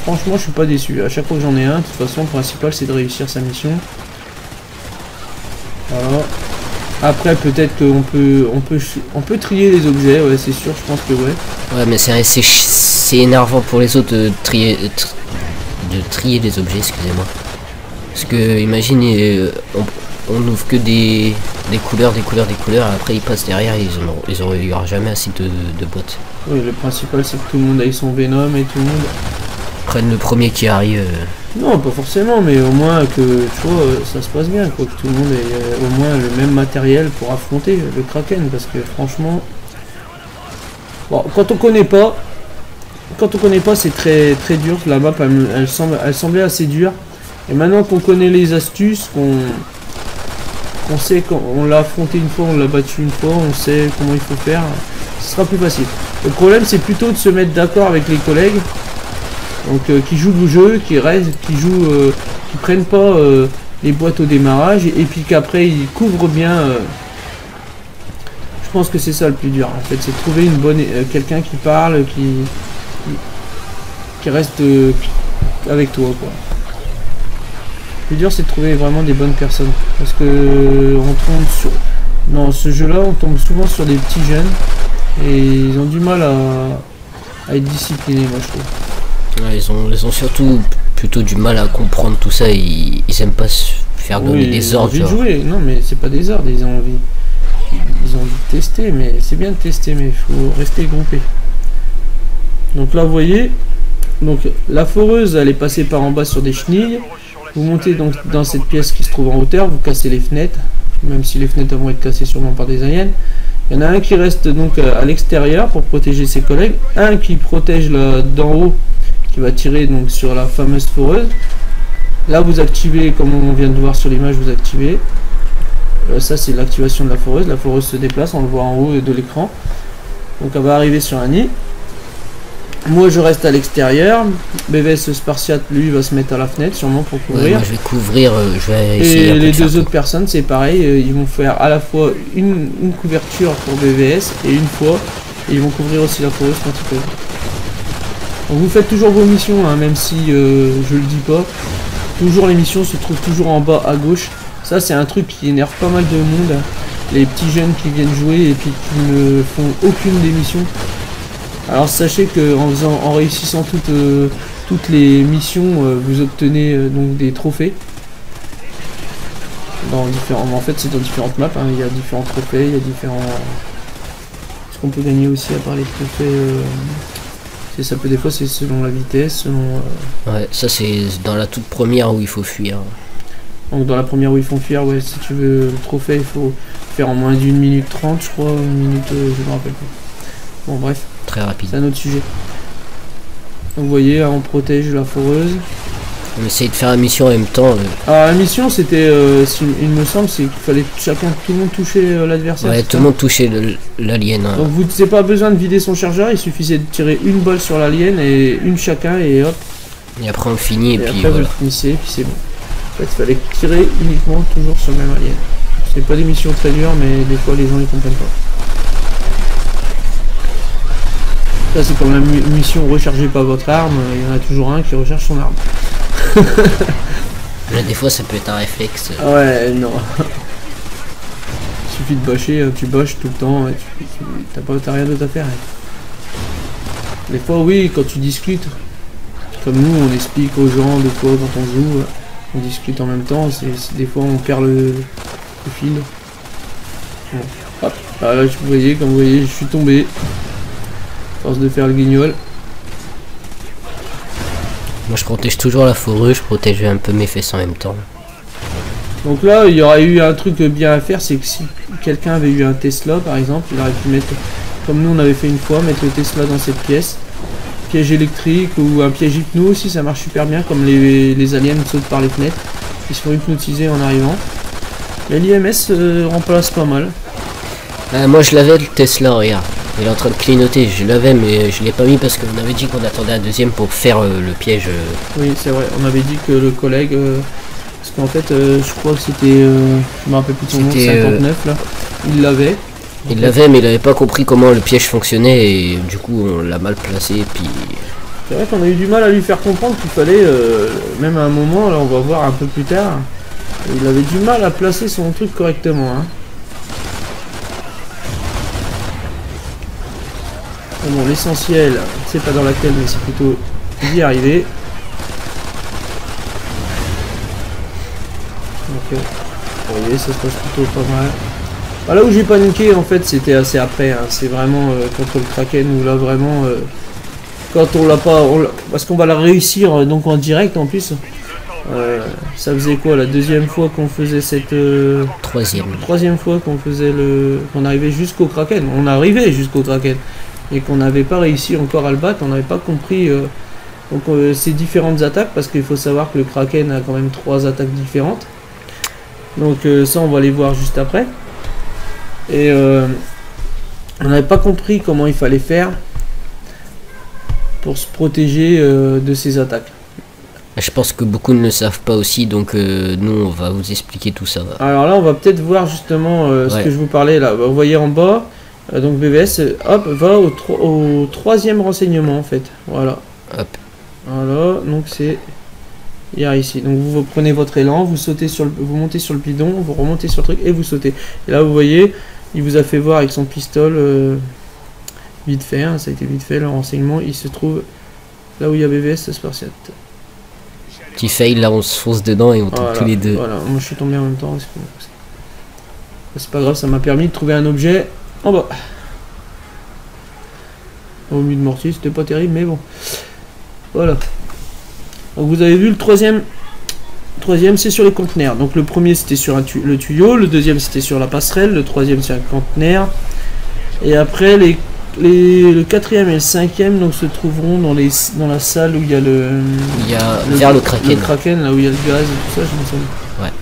S3: franchement, je suis pas déçu. À chaque fois que j'en ai un, de toute façon, le principal c'est de réussir sa mission. Voilà. Après, peut-être qu'on peut trier les objets, ouais, c'est sûr, je pense que ouais.
S4: Ouais, mais c'est énervant pour les autres de trier les objets, excusez-moi. Parce que, imaginez, on n'ouvre que des couleurs, et après ils passent derrière et il y aura jamais assez de boîtes.
S3: Oui, le principal c'est que tout le monde ait son Venom et tout le monde
S4: Prennent le premier qui arrive.
S3: Non, pas forcément, mais au moins que tu vois, ça se passe bien, quoi, que tout le monde ait au moins le même matériel pour affronter le Kraken, parce que franchement, bon, quand on connaît pas, c'est très dur. La map, elle semblait assez dure, et maintenant qu'on connaît les astuces, qu'on sait qu'on l'a affronté une fois, on l'a battu une fois, on sait comment il faut faire, ce sera plus facile. Le problème, c'est plutôt de se mettre d'accord avec les collègues. Donc qui jouent le jeu, qui prennent pas les boîtes au démarrage et puis qu'après ils couvrent bien. Je pense que c'est ça le plus dur en fait, c'est de trouver une bonne quelqu'un qui parle, qui reste avec toi quoi. Le plus dur c'est de trouver vraiment des bonnes personnes parce que on tombe sur dans ce jeu là on tombe souvent sur des petits jeunes et ils ont du mal à être disciplinés moi je trouve.
S4: Ouais, ils ont surtout plutôt du mal à comprendre tout ça. Ils aiment pas se faire donner des ordres.
S3: Ils ont envie de jouer. Non, mais c'est pas des ordres. Ils ont envie de tester. Mais c'est bien de tester, mais il faut rester groupé. Donc là, vous voyez, donc la foreuse, elle est passée par en bas sur des chenilles. Vous montez donc dans cette pièce qui se trouve en hauteur. Vous cassez les fenêtres, même si les fenêtres vont être cassées sûrement par des aliens. Il y en a un qui reste donc à l'extérieur pour protéger ses collègues. Un qui protège d'en haut, qui va tirer donc sur la fameuse foreuse. Là vous activez, comme on vient de voir sur l'image, vous activez. Ça c'est l'activation de la foreuse. La foreuse se déplace, on le voit en haut de l'écran. Donc elle va arriver sur un nid. Moi je reste à l'extérieur. BVS Spartiate lui va se mettre à la fenêtre sûrement pour couvrir.
S4: Ouais, moi je vais couvrir, je vais essayer.
S3: Et les deux autres personnes c'est pareil, ils vont faire à la fois une couverture pour BVS et une fois et ils vont couvrir aussi la foreuse quand ils peuvent. Donc vous faites toujours vos missions, hein, même si je le dis pas. Toujours les missions se trouvent toujours en bas à gauche. Ça c'est un truc qui énerve pas mal de monde. Les petits jeunes qui viennent jouer et puis qui ne font aucune des missions. Alors sachez que en réussissant toutes les missions, vous obtenez donc des trophées. En fait c'est dans différentes maps, hein. Il y a différents trophées, il y a différents... Ce qu'on peut gagner aussi à part les trophées, ça peut des fois c'est selon la vitesse, selon...
S4: Ouais, ça c'est dans la toute première où il faut fuir.
S3: Donc dans la première où ils font fuir, ouais, si tu veux le trophée il faut faire en moins d'1 minute 30 je crois, 1 minute, je me rappelle pas. Bon bref.
S4: Très rapide.
S3: C'est un autre sujet. Donc vous voyez, on protège la foreuse.
S4: On essaye de faire la mission en même temps.
S3: Alors la mission c'était, il me semble, c'est qu'il fallait tout le monde toucher l'adversaire.
S4: Ouais, tout le monde touchait l'alien. Hein.
S3: Donc vous n'avez pas besoin de vider son chargeur, il suffisait de tirer une balle sur l'alien et une chacun et hop.
S4: Et après on finit et puis
S3: après
S4: voilà.
S3: vous finissez et puis c'est bon. En fait il fallait tirer uniquement toujours sur le même alien. C'est pas des missions très dures mais des fois les gens ils comprennent pas. Ça c'est comme la mission rechargez pas votre arme, il y en a toujours un qui recharge son arme.
S4: Là, des fois ça peut être un réflexe.
S3: Ouais non. Il suffit de bâcher, tu bâches tout le temps, t'as rien d'autre à faire. Des fois oui quand tu discutes, comme nous on explique aux gens de quoi quand on joue, on discute en même temps, des fois on perd le fil. Bon. Hop, là vous voyez, comme vous voyez je suis tombé. Force de faire le guignol.
S4: Moi je protège toujours la foreuse, je protège un peu mes fesses en même temps.
S3: Donc là il y aurait eu un truc bien à faire, c'est que si quelqu'un avait eu un Tesla par exemple, il aurait pu mettre, comme nous on avait fait une fois, mettre le Tesla dans cette pièce. Piège électrique ou un piège hypno aussi, ça marche super bien, comme les aliens sautent par les fenêtres. Ils se font hypnotiser en arrivant. Mais l'IMS remplace pas mal.
S4: Moi je l'avais le Tesla, regarde. Il est en train de clignoter, je l'avais mais je l'ai pas mis parce qu'on avait dit qu'on attendait un deuxième pour faire le piège.
S3: Oui c'est vrai, on avait dit que le collègue, parce qu'en fait je crois que c'était, je me rappelle plus de son nom, 59 là, il l'avait.
S4: Il l'avait mais il avait pas compris comment le piège fonctionnait et du coup on l'a mal placé et puis...
S3: C'est vrai qu'on a eu du mal à lui faire comprendre qu'il fallait, même à un moment, là on va voir un peu plus tard, il avait du mal à placer son truc correctement. Hein. Bon, l'essentiel, c'est pas dans laquelle, mais c'est plutôt d'y arriver. Donc, vous voyez, ça se passe plutôt pas mal. Bah, là où j'ai paniqué, en fait, c'était assez après. Hein. C'est vraiment contre le Kraken où là, vraiment, quand on l'a pas, parce qu'on va la réussir donc en direct en plus. Ça faisait quoi, la deuxième fois qu'on faisait cette troisième fois qu'on faisait qu'on arrivait jusqu'au Kraken. On arrivait jusqu'au Kraken. Et qu'on n'avait pas réussi encore à le battre, on n'avait pas compris ces différentes attaques, parce qu'il faut savoir que le Kraken a quand même 3 attaques différentes. Donc ça on va les voir juste après. Et on n'avait pas compris comment il fallait faire pour se protéger de ces attaques.
S4: Je pense que beaucoup ne le savent pas aussi, donc nous on va vous expliquer tout ça.
S3: Alors là on va peut-être voir justement ce que je vous parlais là. Vous voyez en bas. Donc BVS, hop, va au troisième renseignement en fait. Voilà.
S4: Hop.
S3: Voilà, donc c'est ici. Donc vous prenez votre élan, vous sautez vous montez sur le bidon, vous remontez sur le truc et vous sautez. Et là vous voyez, il vous a fait voir avec son pistolet vite fait, hein, ça a été vite fait le renseignement. Il se trouve là où il y a BVS Spartiate.
S4: Petit fail, là on se fonce dedans et on tombe
S3: Voilà,
S4: tous les deux.
S3: voilà, moi je suis tombé en même temps. C'est pas grave, ça m'a permis de trouver un objet en bas. Au milieu de mortier, c'était pas terrible, mais bon. Voilà. Donc vous avez vu le troisième. Troisième, c'est sur les conteneurs. Donc le premier c'était sur le tuyau, le deuxième c'était sur la passerelle, le troisième c'est un conteneur. Et après le quatrième et le cinquième donc se trouveront dans la salle où il y a
S4: vers le Kraken.
S3: Le Kraken, là où il y a le gaz et tout ça, je me souviens.
S4: Ouais.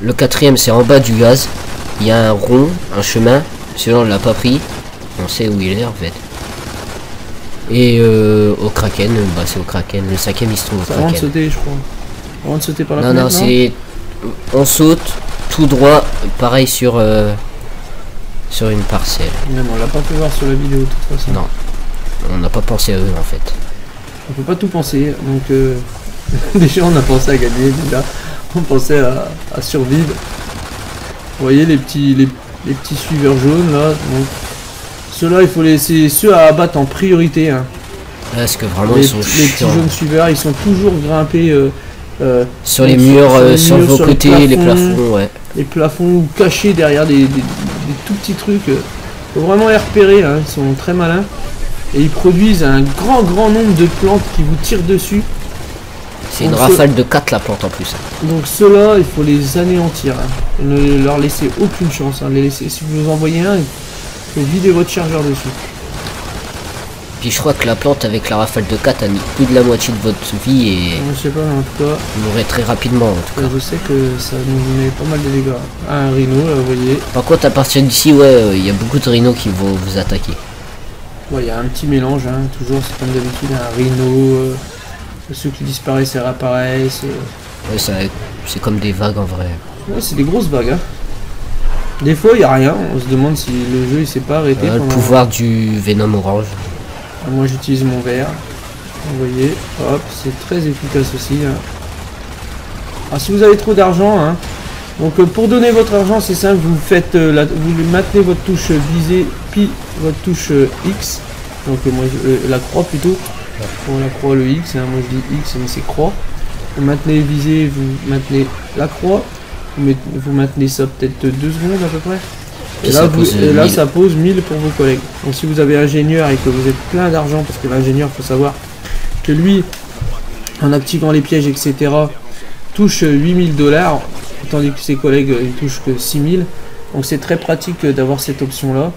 S4: Le quatrième c'est en bas du gaz. Il y a un rond, un chemin. Celui-là on l'a pas pris. On sait où il est en fait. Et au Kraken, bah c'est au Kraken. Le cinquième il se trouve au
S3: C'est avant de
S4: Kraken.
S3: sauter, je crois. Avant de sauter par la
S4: Non,
S3: fenêtre,
S4: non, c'est. On saute tout droit, pareil sur une parcelle.
S3: Non, on l'a pas fait voir sur la vidéo de toute façon.
S4: Non, on n'a pas pensé à eux en fait.
S3: On peut pas tout penser, donc déjà on a pensé à gagner, déjà on pensait à survivre. Vous voyez les petits suiveurs jaunes là, donc ceux-là il faut laisser ceux à abattre en priorité. Hein.
S4: Parce que vraiment
S3: Les
S4: ils sont
S3: petits
S4: chiants.
S3: jaunes suiveurs, ils sont toujours grimpés
S4: Sur les murs, sur vos
S3: sur les
S4: côtés, les
S3: plafonds.
S4: plafonds, ouais.
S3: les plafonds cachés derrière des tout petits trucs. Faut vraiment les repérer, hein, ils sont très malins. Et ils produisent un grand nombre de plantes qui vous tirent dessus.
S4: C'est une
S3: Donc,
S4: rafale de 4 la plante en plus.
S3: Donc ceux-là, il faut les anéantir. Hein. Ne leur laisser aucune chance. Hein. Si vous en envoyez un, il faut vider votre chargeur dessus.
S4: Puis je crois que la plante avec la rafale de 4 a mis plus de la moitié de votre vie et
S3: Je sais pas, mais en tout cas,
S4: mourrait très rapidement en tout cas.
S3: je sais que ça nous met pas mal de dégâts. Ah, un rhino, là, vous voyez.
S4: Par contre à partir d'ici, ouais, il y a beaucoup de rhinos qui vont vous attaquer.
S3: Ouais, il y a un petit mélange, hein. Toujours c'est comme d'habitude, un rhino. Ceux qui disparaissent et réapparaissent.
S4: Ouais, c'est comme des vagues en vrai.
S3: Ouais, c'est des grosses vagues. Hein. Des fois, il n'y a rien. On se demande si le jeu il s'est pas arrêté.
S4: Le
S3: pendant...
S4: pouvoir du Venom orange.
S3: Moi, j'utilise mon verre. Vous voyez, hop, c'est très efficace aussi. Hein. Alors, si vous avez trop d'argent, hein, donc pour donner votre argent, c'est simple. Vous faites, vous maintenez votre touche visée, puis votre touche X. Donc moi, la croix plutôt. Pour la croix, le X. Hein, moi, je dis X, mais c'est croix. Vous maintenez visée, vous maintenez la croix. Vous maintenez ça peut-être 2 secondes à peu près. Et là, ça pose 1000 pour vos collègues. Donc si vous avez ingénieur et que vous êtes plein d'argent, parce que l'ingénieur, faut savoir que lui, en activant les pièges, etc., touche 8000 $, tandis que ses collègues ils touchent que 6000. Donc c'est très pratique d'avoir cette option-là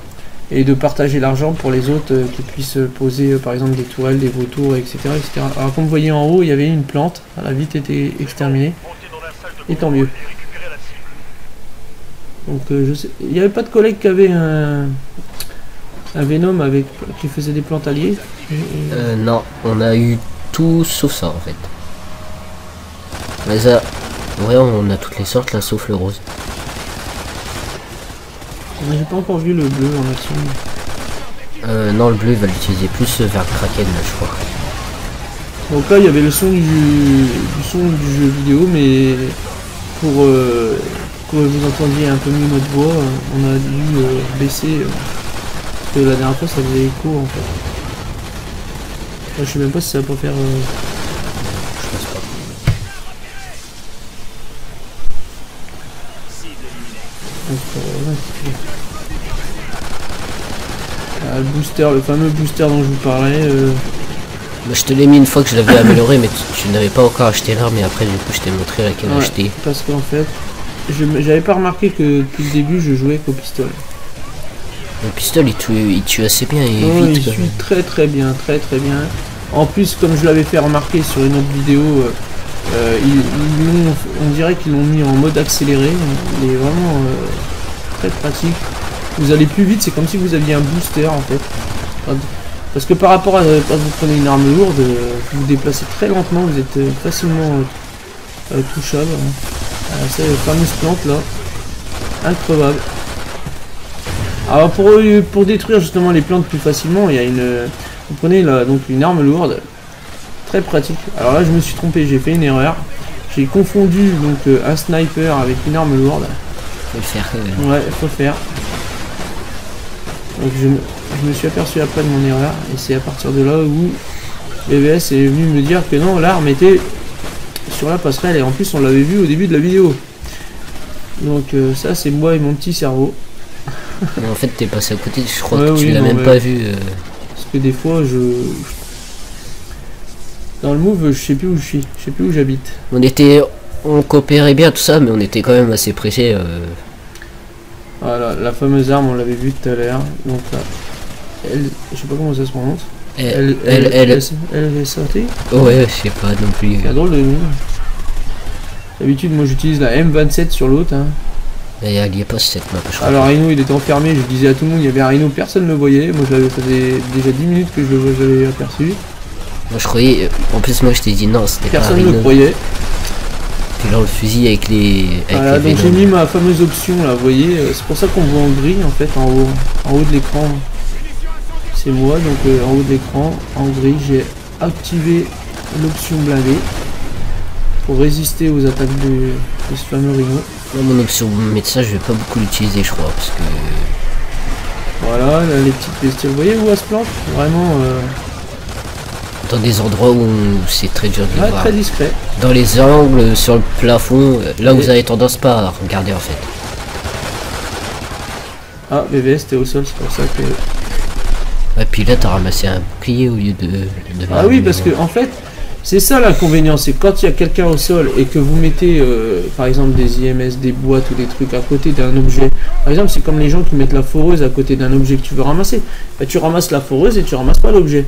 S3: et de partager l'argent pour les autres qui puissent poser par exemple des tourelles, des vautours, etc., etc. Alors comme vous voyez en haut, il y avait une plante, elle a vite été exterminée. Et tant mieux. Donc je sais, il n'y avait pas de collègue qui avait un Venom qui faisait des plantes alliées.
S4: Non, on a eu tout sauf ça en fait. Mais ça, ouais, on a toutes les sortes là sauf le rose.
S3: J'ai pas encore vu le bleu en action.
S4: Non, le bleu il va l'utiliser plus vers le Kraken là, je crois.
S3: Donc là il y avait le son du jeu vidéo, mais pour que vous entendiez un peu mieux notre voix, on a dû baisser parce que la dernière fois ça faisait écho en fait. Là, je sais même pas si ça va pas faire.
S4: Je pense pas.
S3: Donc, ouais. Ah, le booster, le fameux booster dont je vous parlais.
S4: Bah, je te l'ai mis une fois que je l'avais amélioré, mais tu n'avais pas encore acheté l'arme et après du coup je t'ai montré laquelle
S3: Ouais,
S4: acheter.
S3: parce qu'en fait, j'avais pas remarqué que depuis le début je jouais qu'au pistolet.
S4: Le pistolet il tue assez bien et
S3: Oh,
S4: vite.
S3: il
S4: quoi.
S3: suit très bien. En plus, comme je l'avais fait remarquer sur une autre vidéo, on dirait qu'ils l'ont mis en mode accéléré. Il est vraiment très pratique. Vous allez plus vite, c'est comme si vous aviez un booster en fait. Parce que par rapport à quand vous prenez une arme lourde, vous vous déplacez très lentement, vous êtes facilement touchable. C'est la fameuse plante là, increvable. Alors pour détruire justement les plantes plus facilement, il y a vous prenez là, donc une arme lourde, très pratique. Alors là je me suis trompé, j'ai fait une erreur. J'ai confondu donc un sniper avec une arme lourde.
S4: Faut le faire.
S3: Ouais, faut le faire. Donc je me suis aperçu après de mon erreur et c'est à partir de là où BBS est venu me dire que non, l'arme était sur la passerelle et en plus on l'avait vu au début de la vidéo. Donc ça c'est moi et mon petit cerveau.
S4: Mais en fait t'es passé à côté, je crois
S3: Ouais,
S4: que
S3: oui,
S4: tu l'as
S3: non,
S4: même
S3: mais-
S4: pas vu.
S3: Parce que des fois dans le move je sais plus où je suis, je sais plus où j'habite.
S4: On coopérait bien tout ça, mais on était quand même assez pressés.
S3: Voilà, la fameuse arme on l'avait vue tout à l'heure. Donc là, je sais pas comment ça se prononce.
S4: Elle,
S3: Elle est sortie.
S4: ouais, je sais pas non plus.
S3: C'est drôle de nom. D'habitude moi j'utilise la M27 sur l'autre. Hein.
S4: Il y a pas cette map, je crois.
S3: Alors Rhino il était enfermé, je disais à tout le monde il y avait un Rhino, personne ne le voyait. Moi ça faisait déjà 10 minutes que je l'avais aperçu.
S4: Moi je croyais, en plus moi je t'ai dit non, c'était pas un
S3: Personne ne le
S4: Rhino.
S3: croyait.
S4: Puis là le fusil avec les.
S3: Voilà,
S4: les
S3: donc j'ai
S4: Venom.
S3: mis ma fameuse option là, vous voyez, c'est pour ça qu'on voit en gris en fait en haut de l'écran. C'est moi, donc en haut de l'écran, en gris, j'ai activé l'option blindée pour résister aux attaques de ce fameux Rhino.
S4: Moi, mon option médecin, je vais pas beaucoup l'utiliser, je crois, parce que.
S3: Voilà, là, les petites bestioles, vous voyez où elle se plante? Vraiment
S4: Dans des endroits où c'est très dur de les
S3: ouais,
S4: voir.
S3: très discret.
S4: Dans les angles, sur le plafond, là où
S3: Et-
S4: vous avez tendance pas à regarder en fait.
S3: Ah, BBS, t'es au sol, c'est pour ça que...
S4: Et puis là, t'as ramassé un bouclier au lieu de
S3: Ah oui, parce que en fait, c'est ça l'inconvénient, c'est quand il y a quelqu'un au sol et que vous mettez par exemple des IMS, des boîtes ou des trucs à côté d'un objet. Par exemple, c'est comme les gens qui mettent la foreuse à côté d'un objet que tu veux ramasser. Bah, tu ramasses la foreuse et tu ramasses pas l'objet.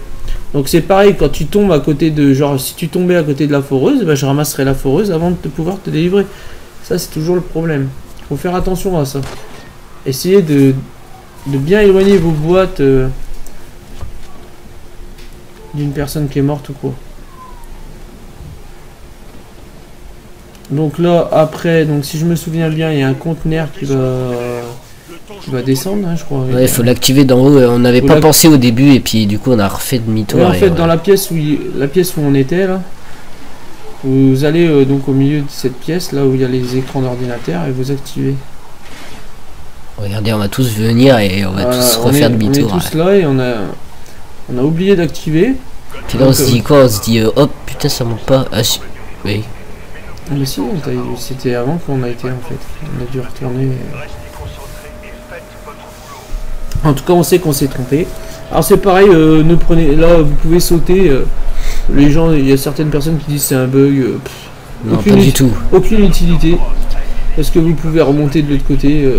S3: Donc c'est pareil quand tu tombes à côté de, genre si tu tombais à côté de la foreuse, bah, je ramasserais la foreuse avant de pouvoir te délivrer. Ça c'est toujours le problème. Faut faire attention à ça. Essayez de bien éloigner vos boîtes d'une personne qui est morte ou quoi. Donc là après, donc si je me souviens bien, il y a un conteneur qui va descendre, hein, je crois.
S4: Ouais, il faut l'activer d'en haut. On n'avait
S3: Faut
S4: pas
S3: l'ac-
S4: pensé au début et puis du coup on a refait demi-tour.
S3: Ouais, en
S4: et
S3: fait,
S4: ouais.
S3: dans la pièce où on était là, vous allez donc au milieu de cette pièce là où il y a les écrans d'ordinateur et vous activez.
S4: Regardez, on va tous venir et on va
S3: Voilà,
S4: tous
S3: on
S4: refaire
S3: est
S4: demi-tour.
S3: tous là et on a oublié d'activer.
S4: Puis là on se dit quoi? On se dit hop, putain ça monte pas. Ah, oui.
S3: Mais si, c'était avant qu'on a été en fait. On a dû retourner. En tout cas, on sait qu'on s'est trompé. Alors c'est pareil, ne prenez. Là, vous pouvez sauter. Les gens, il y a certaines personnes qui disent c'est un bug.
S4: Non,
S3: aucune
S4: pas du
S3: ut-
S4: tout.
S3: Aucune utilité. Parce que vous pouvez remonter de l'autre côté.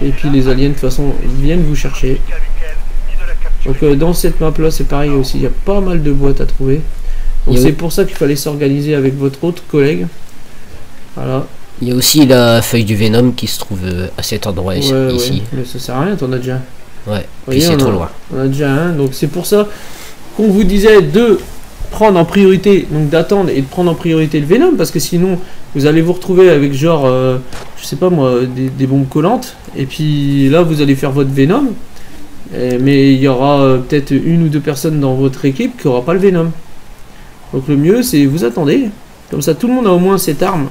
S3: Et puis les aliens de toute façon viennent vous chercher. Donc dans cette map là, c'est pareil aussi. Il y a pas mal de boîtes à trouver. Donc
S4: Il y a-
S3: c'est pour ça qu'il fallait s'organiser avec votre autre collègue. Voilà.
S4: Il y a aussi la feuille du Venom qui se trouve à cet endroit
S3: Ouais,
S4: ici.
S3: ouais, mais ça sert à rien, t'en as déjà un.
S4: Ouais,
S3: Voyez,
S4: puis c'est
S3: on
S4: trop
S3: a-
S4: loin.
S3: On a déjà un, donc c'est pour ça qu'on vous disait de prendre en priorité, donc d'attendre et de prendre en priorité le Venom, parce que sinon vous allez vous retrouver avec genre, je sais pas moi, des bombes collantes, et puis là vous allez faire votre Venom, mais il y aura peut-être une ou deux personnes dans votre équipe qui aura pas le Venom. Donc le mieux c'est vous attendez, comme ça tout le monde a au moins cette arme,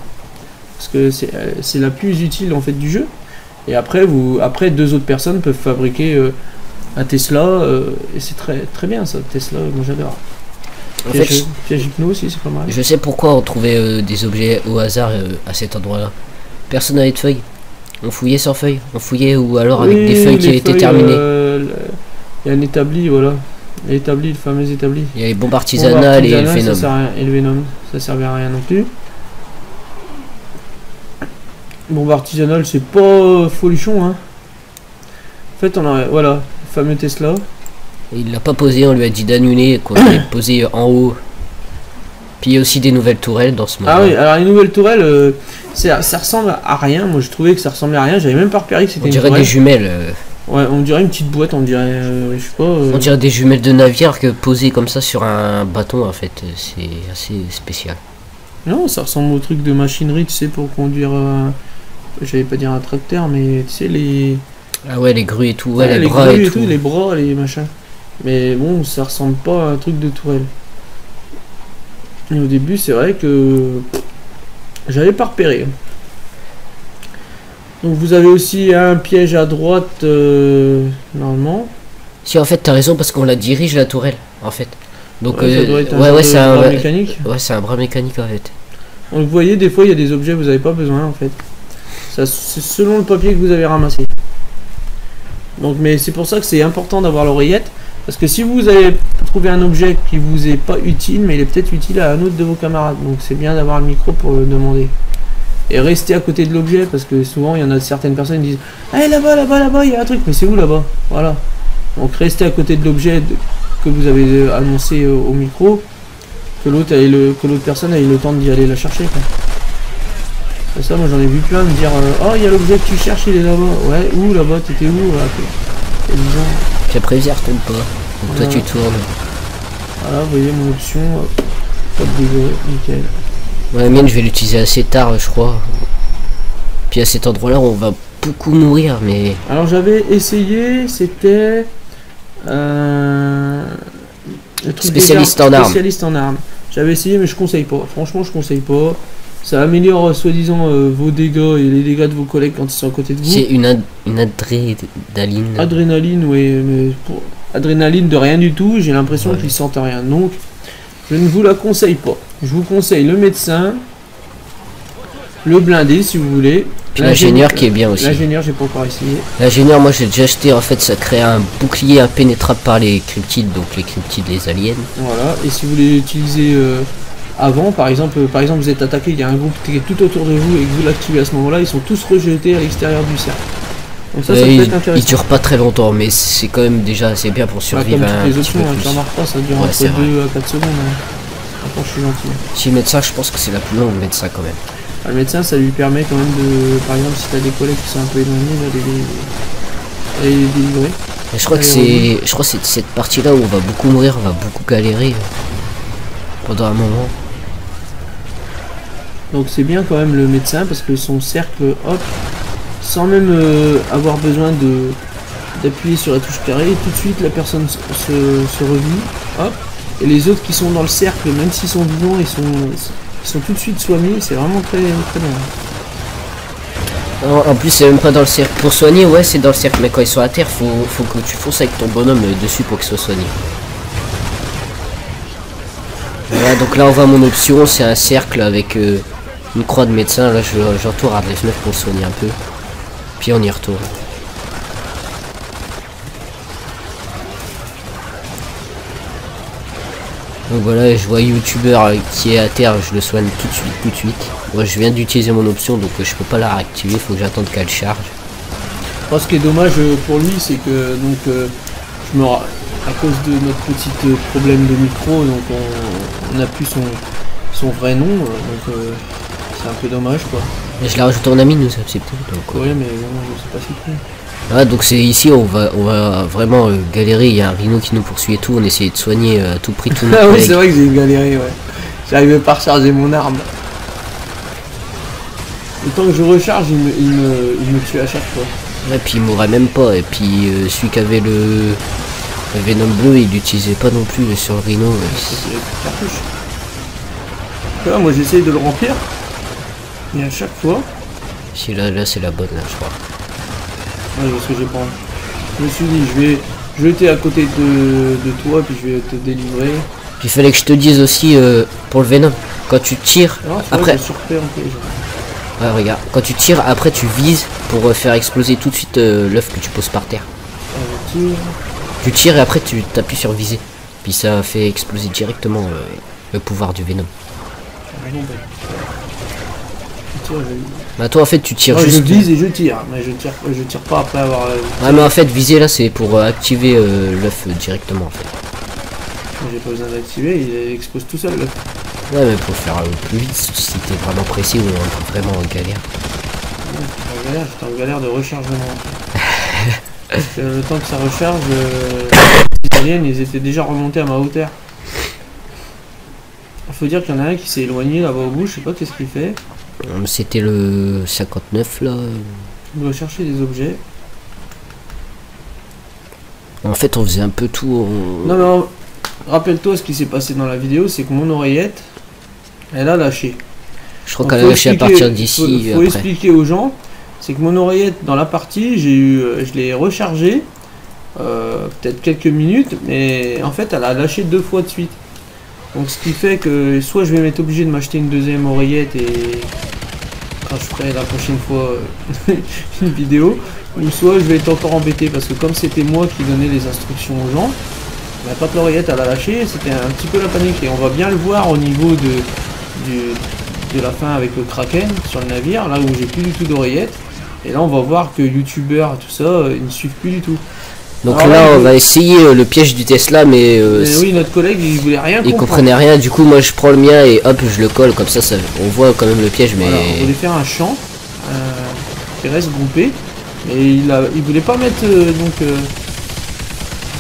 S3: parce que c'est la plus utile en fait du jeu. Et après, deux autres personnes peuvent fabriquer un Tesla, et c'est très très bien ça, Tesla, moi j'adore.
S4: En fait,
S3: Piège hypno aussi, c'est pas mal.
S4: je sais pourquoi on trouvait des objets au hasard à cet endroit-là. Personne n'avait de feuilles. On fouillait sans feuilles. On fouillait ou alors avec
S3: Oui,
S4: des feuilles qui
S3: les
S4: étaient
S3: feuilles,
S4: terminées.
S3: Il y a un établi, voilà. L'établi, le fameux établi.
S4: Il y avait bombe
S3: Bombe
S4: artisanale et le
S3: artisanale,
S4: Venom.
S3: ça sert à rien, et le Venom, ça servait à rien non plus. Bombe artisanale, c'est pas folichon, hein. En fait, on a, voilà, le fameux Tesla.
S4: Il l'a pas posé, on lui a dit d'annuler, qu'on allait poser en haut. Puis il y a aussi des nouvelles tourelles dans ce mode.
S3: Ah oui, alors les nouvelles tourelles, ça ressemble à rien. Moi, je trouvais que ça ressemblait à rien. J'avais même pas repéré que
S4: On
S3: c'était une
S4: dirait
S3: tourelle.
S4: des jumelles.
S3: Ouais, on dirait une petite boîte, on dirait, je sais pas.
S4: On dirait des jumelles de navire que posées comme ça sur un bâton en fait. C'est assez spécial.
S3: Non, ça ressemble au truc de machinerie, tu sais, pour conduire. J'allais pas dire un tracteur, mais tu sais, les.
S4: Ah ouais, les grues et tout. Ouais, les
S3: les
S4: bras
S3: grues
S4: et tout.
S3: les bras, les machins. Mais bon, ça ressemble pas à un truc de tourelle. Et au début, c'est vrai que. J'avais pas repéré. Donc vous avez aussi un piège à droite, normalement.
S4: Si en fait t'as raison parce qu'on la dirige la tourelle en fait. Donc
S3: Ouais, ça doit être un
S4: ouais
S3: genre
S4: ouais
S3: de
S4: c'est un
S3: bras mécanique.
S4: ouais c'est un bras mécanique en fait.
S3: Donc vous voyez, des fois il y a des objets que vous n'avez pas besoin en fait. Ça, c'est selon le papier que vous avez ramassé. Donc, mais c'est pour ça que c'est important d'avoir l'oreillette. Parce que si vous avez trouvé un objet qui vous est pas utile, mais il est peut-être utile à un autre de vos camarades. Donc c'est bien d'avoir le micro pour le demander. Et rester à côté de l'objet, parce que souvent il y en a certaines personnes qui disent ah là-bas, là-bas, là-bas, il y a un truc, mais c'est où là-bas? Voilà. Donc restez à côté de l'objet que vous avez annoncé au micro, que l'autre personne ait le temps d'y aller la chercher, quoi. Et ça, moi j'en ai vu plein me dire oh, il y a l'objet que tu cherches, il est là-bas. Ouais, où là-bas? T'étais où? Voilà, c'est bizarre.
S4: Puis après ils retournent pas. Donc
S3: Voilà.
S4: toi tu tournes.
S3: Voilà, vous voyez mon option, pas de dégâts, nickel.
S4: Ouais, la mienne je vais l'utiliser assez tard je crois. Puis à cet endroit là on va beaucoup mourir mais.
S3: Alors j'avais essayé, c'était le truc
S4: Spécialiste
S3: des armes,
S4: en armes.
S3: spécialiste en armes. J'avais essayé mais je conseille pas. Franchement je conseille pas. Ça améliore soi-disant vos dégâts et les dégâts de vos collègues quand ils sont à côté de vous.
S4: C'est une adrénaline.
S3: Adrénaline, oui, mais pour adrénaline de rien du tout. J'ai l'impression
S4: Ouais.
S3: qu'ils sentent rien. Donc je ne vous la conseille pas. Je vous conseille le médecin, le blindé si vous voulez.
S4: Puis l'ingénieur qui est bien aussi.
S3: L'ingénieur, j'ai pas encore essayé.
S4: L'ingénieur, moi j'ai déjà acheté, en fait ça crée un bouclier impénétrable par les cryptides, donc les cryptides, les aliens.
S3: Voilà. Et si vous voulez l'utiliser avant, par exemple, vous êtes attaqué, il y a un groupe qui est tout autour de vous et que vous l'activez à ce moment-là, ils sont tous rejetés à l'extérieur du cercle. Donc ça peut
S4: il
S3: être intéressant.
S4: dure pas très longtemps, mais c'est quand même déjà assez bien pour
S3: Bah,
S4: survivre
S3: comme
S4: un
S3: toutes les
S4: petit
S3: options,
S4: peu
S3: hein, tu
S4: plus.
S3: remarques pas, ça dure
S4: Ouais,
S3: entre
S4: c'est vrai.
S3: 2 à 4 secondes. Hein. Attends, je suis gentil.
S4: Chez le médecin, je pense que c'est la plus longue, le médecin quand même.
S3: Ah, le médecin, ça lui permet quand même de, par exemple, si tu as des collègues qui sont un peu éloignés, d'aller les délivrer.
S4: Et je crois que c'est cette partie-là où on va beaucoup mourir, on va beaucoup galérer pendant un moment.
S3: Donc c'est bien quand même le médecin parce que son cercle, hop, sans même avoir besoin d'appuyer sur la touche carré, tout de suite la personne se revit, hop, et les autres qui sont dans le cercle, même s'ils sont vivants, ils sont tout de suite soignés, c'est vraiment très très bien.
S4: En plus, c'est même pas dans le cercle. Pour soigner, ouais, c'est dans le cercle, mais quand ils sont à terre, faut que tu fonces avec ton bonhomme dessus pour qu'ils soient soignés. Voilà, donc là on voit mon option, c'est un cercle avec une croix de médecin. Là je retourne à F9 pour le soigner un peu. Puis on y retourne. Donc voilà, je vois youtubeur qui est à terre, je le soigne tout de suite. Moi je viens d'utiliser mon option donc je peux pas la réactiver, faut que j'attende qu'elle charge.
S3: Moi, ce qui est dommage pour lui, c'est que donc à cause de notre petit problème de micro, donc on n'a plus son vrai nom, donc c'est un peu dommage quoi.
S4: Et je l'ai rajouté en ami, nous accepté. Donc
S3: Ouais, mais bon, je sais pas si cool.
S4: ah, donc c'est ici on va vraiment galérer, il y a un rhino qui nous poursuit et tout, on essayait de soigner à tout prix tout nos
S3: Ah oui,
S4: collègues.
S3: c'est vrai que j'ai galéré, ouais. J'arrivais pas à recharger mon arme. Le temps que je recharge, il me tue à chaque fois.
S4: Et puis il mourrait même pas, et puis celui qui avait le Venom bleu il l'utilisait pas non plus sur le rhino.
S3: Parce qu'il y avait plus de cartouches. Là, moi j'essaye de le remplir. Et à chaque fois,
S4: Si là c'est la bonne là je crois.
S3: ouais, parce que j'ai pas. Je me suis dit, je vais jeter à côté de toi, puis je vais te délivrer.
S4: Puis il fallait que je te dise aussi pour le Venom, quand tu tires,
S3: Alors,
S4: après,
S3: je surfais un peu.
S4: ouais, regarde, quand tu tires après tu vises pour faire exploser tout de suite l'œuf que tu poses par terre.
S3: Je tire.
S4: Tu tires et après tu t'appuies sur viser. Puis ça fait exploser directement le pouvoir du Venom.
S3: Ah non, bah. Je tire,
S4: Bah toi en fait tu tires
S3: je
S4: juste.
S3: vise et je tire, mais je tire pas après avoir.
S4: Ouais mais en fait viser là c'est pour activer l'œuf directement en fait.
S3: J'ai pas besoin d'activer, il explose tout seul. Là.
S4: Ouais mais pour faire plus vite si t'es vraiment pressé ou vraiment en galère.
S3: J'étais en galère de rechargement. Parce que le temps que ça recharge, les aliens ils étaient déjà remontés à ma hauteur. Il faut dire qu'il y en a un qui s'est éloigné là-bas au bout, je sais pas qu'est-ce qu'il fait.
S4: C'était le 59 là.
S3: Il doit chercher des objets.
S4: En fait on faisait un peu tout.
S3: Non mais rappelle-toi ce qui s'est passé dans la vidéo, c'est que mon oreillette, elle a lâché.
S4: Je crois
S3: Donc,
S4: qu'elle a
S3: faut
S4: lâché à
S3: expliquer-
S4: partir d'ici
S3: faut
S4: après.
S3: expliquer aux gens, c'est que mon oreillette dans la partie, je l'ai rechargée peut-être quelques minutes, mais en fait elle a lâché 2 fois de suite. Donc ce qui fait que soit je vais m'être obligé de m'acheter une deuxième oreillette et quand je ferai la prochaine fois une vidéo, ou soit je vais être encore embêté parce que comme c'était moi qui donnais les instructions aux gens, bah, quand l'oreillette elle a lâché, c'était un petit peu la panique et on va bien le voir au niveau de la fin avec le Kraken sur le navire, là où j'ai plus du tout d'oreillette. Et là on va voir que youtubeurs et tout ça, ils ne suivent plus du tout.
S4: Donc
S3: Alors
S4: là, on va essayer le piège du Tesla, mais
S3: oui, notre collègue il voulait rien
S4: il
S3: comprendre.
S4: comprenait rien. Du coup, moi je prends le mien et hop, je le colle comme ça, on voit quand même le piège. Mais
S3: Voilà, on voulait faire un champ qui reste groupé, mais il voulait pas mettre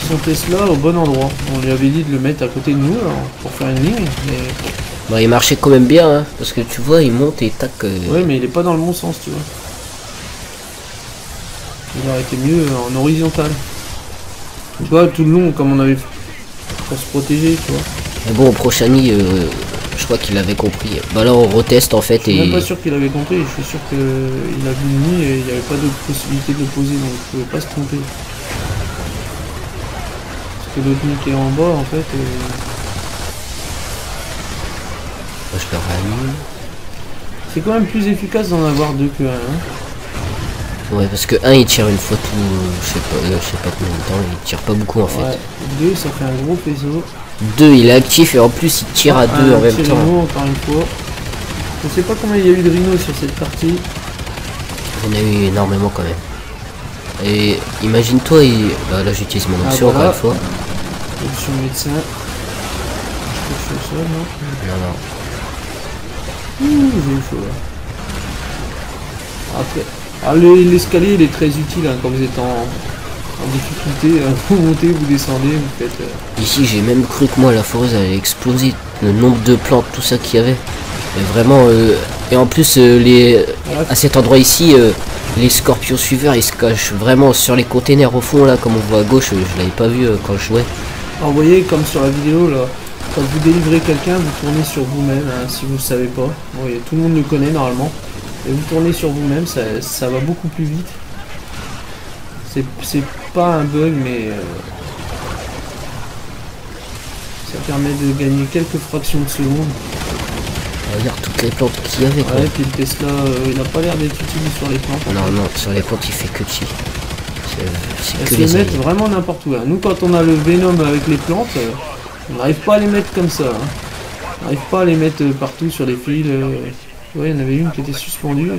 S3: son Tesla au bon endroit. On lui avait dit de le mettre à côté de nous alors, pour faire une ligne, mais
S4: bon, il marchait quand même bien, hein, parce que tu vois, il monte et tac.
S3: ouais, mais il est pas dans le bon sens, tu vois. Il aurait été mieux en horizontal. Tu vois, tout le long, comme on avait fait pour se protéger, tu vois.
S4: Mais bon, au prochain nid, je crois qu'il avait compris. Bah là, on reteste en fait
S3: Je suis
S4: et
S3: même pas sûr qu'il avait compris, je suis sûr qu'il a vu le nid et il n'y avait pas d'autre possibilité de le poser, donc il pouvait pas se tromper. Parce que l'autre nid qui est en bas, en fait...
S4: je le rallume.
S3: C'est quand même plus efficace d'en avoir deux que un. Hein.
S4: Ouais, parce que un il tire une fois tout, je sais pas combien de temps, il tire pas beaucoup en fait.
S3: Ouais, deux, ça fait un gros faisceau.
S4: Deux, il est actif et en plus il tire à deux en même
S3: petit
S4: temps.
S3: rhino, encore une fois. Je sais pas combien il y a eu de rhinos sur cette partie.
S4: Il y en a eu énormément quand même. Et imagine-toi, bah, là j'utilise mon option
S3: voilà.
S4: encore une fois.
S3: Option médecin. Je suis au sol, non?
S4: Non, non.
S3: Ouh, j'ai eu chaud là. Après, l'escalier il est très utile hein, quand vous êtes en difficulté. Vous montez, vous descendez, vous faites.
S4: Ici j'ai même cru que moi la foreuse allait exploser. Le nombre de plantes, tout ça qu'il y avait. Et vraiment, et en plus à cet endroit ici, les scorpions suiveurs ils se cachent vraiment sur les containers au fond là, comme on voit à gauche. Je l'avais pas vu quand je jouais.
S3: Alors, vous voyez comme sur la vidéo là. Quand vous délivrez quelqu'un, vous tournez sur vous-même, hein, si vous ne savez pas. Bon, tout le monde le connaît normalement. Et vous tournez sur vous-même, ça va beaucoup plus vite. C'est pas un bug, mais ça permet de gagner quelques fractions de seconde.
S4: Regarde toutes les plantes qu'il y avait. Quoi.
S3: Ouais, puis le Tesla, il n'a pas l'air d'être utile sur les plantes.
S4: Non, non, sur les plantes il fait que chill. C'est que
S3: Elles
S4: les
S3: se mettent
S4: aliens.
S3: vraiment n'importe où. Hein. Nous, quand on a le Venom avec les plantes, on n'arrive pas à les mettre comme ça. Hein. On n'arrive pas à les mettre partout sur les fils. Ouais, il y en avait une qui était suspendue.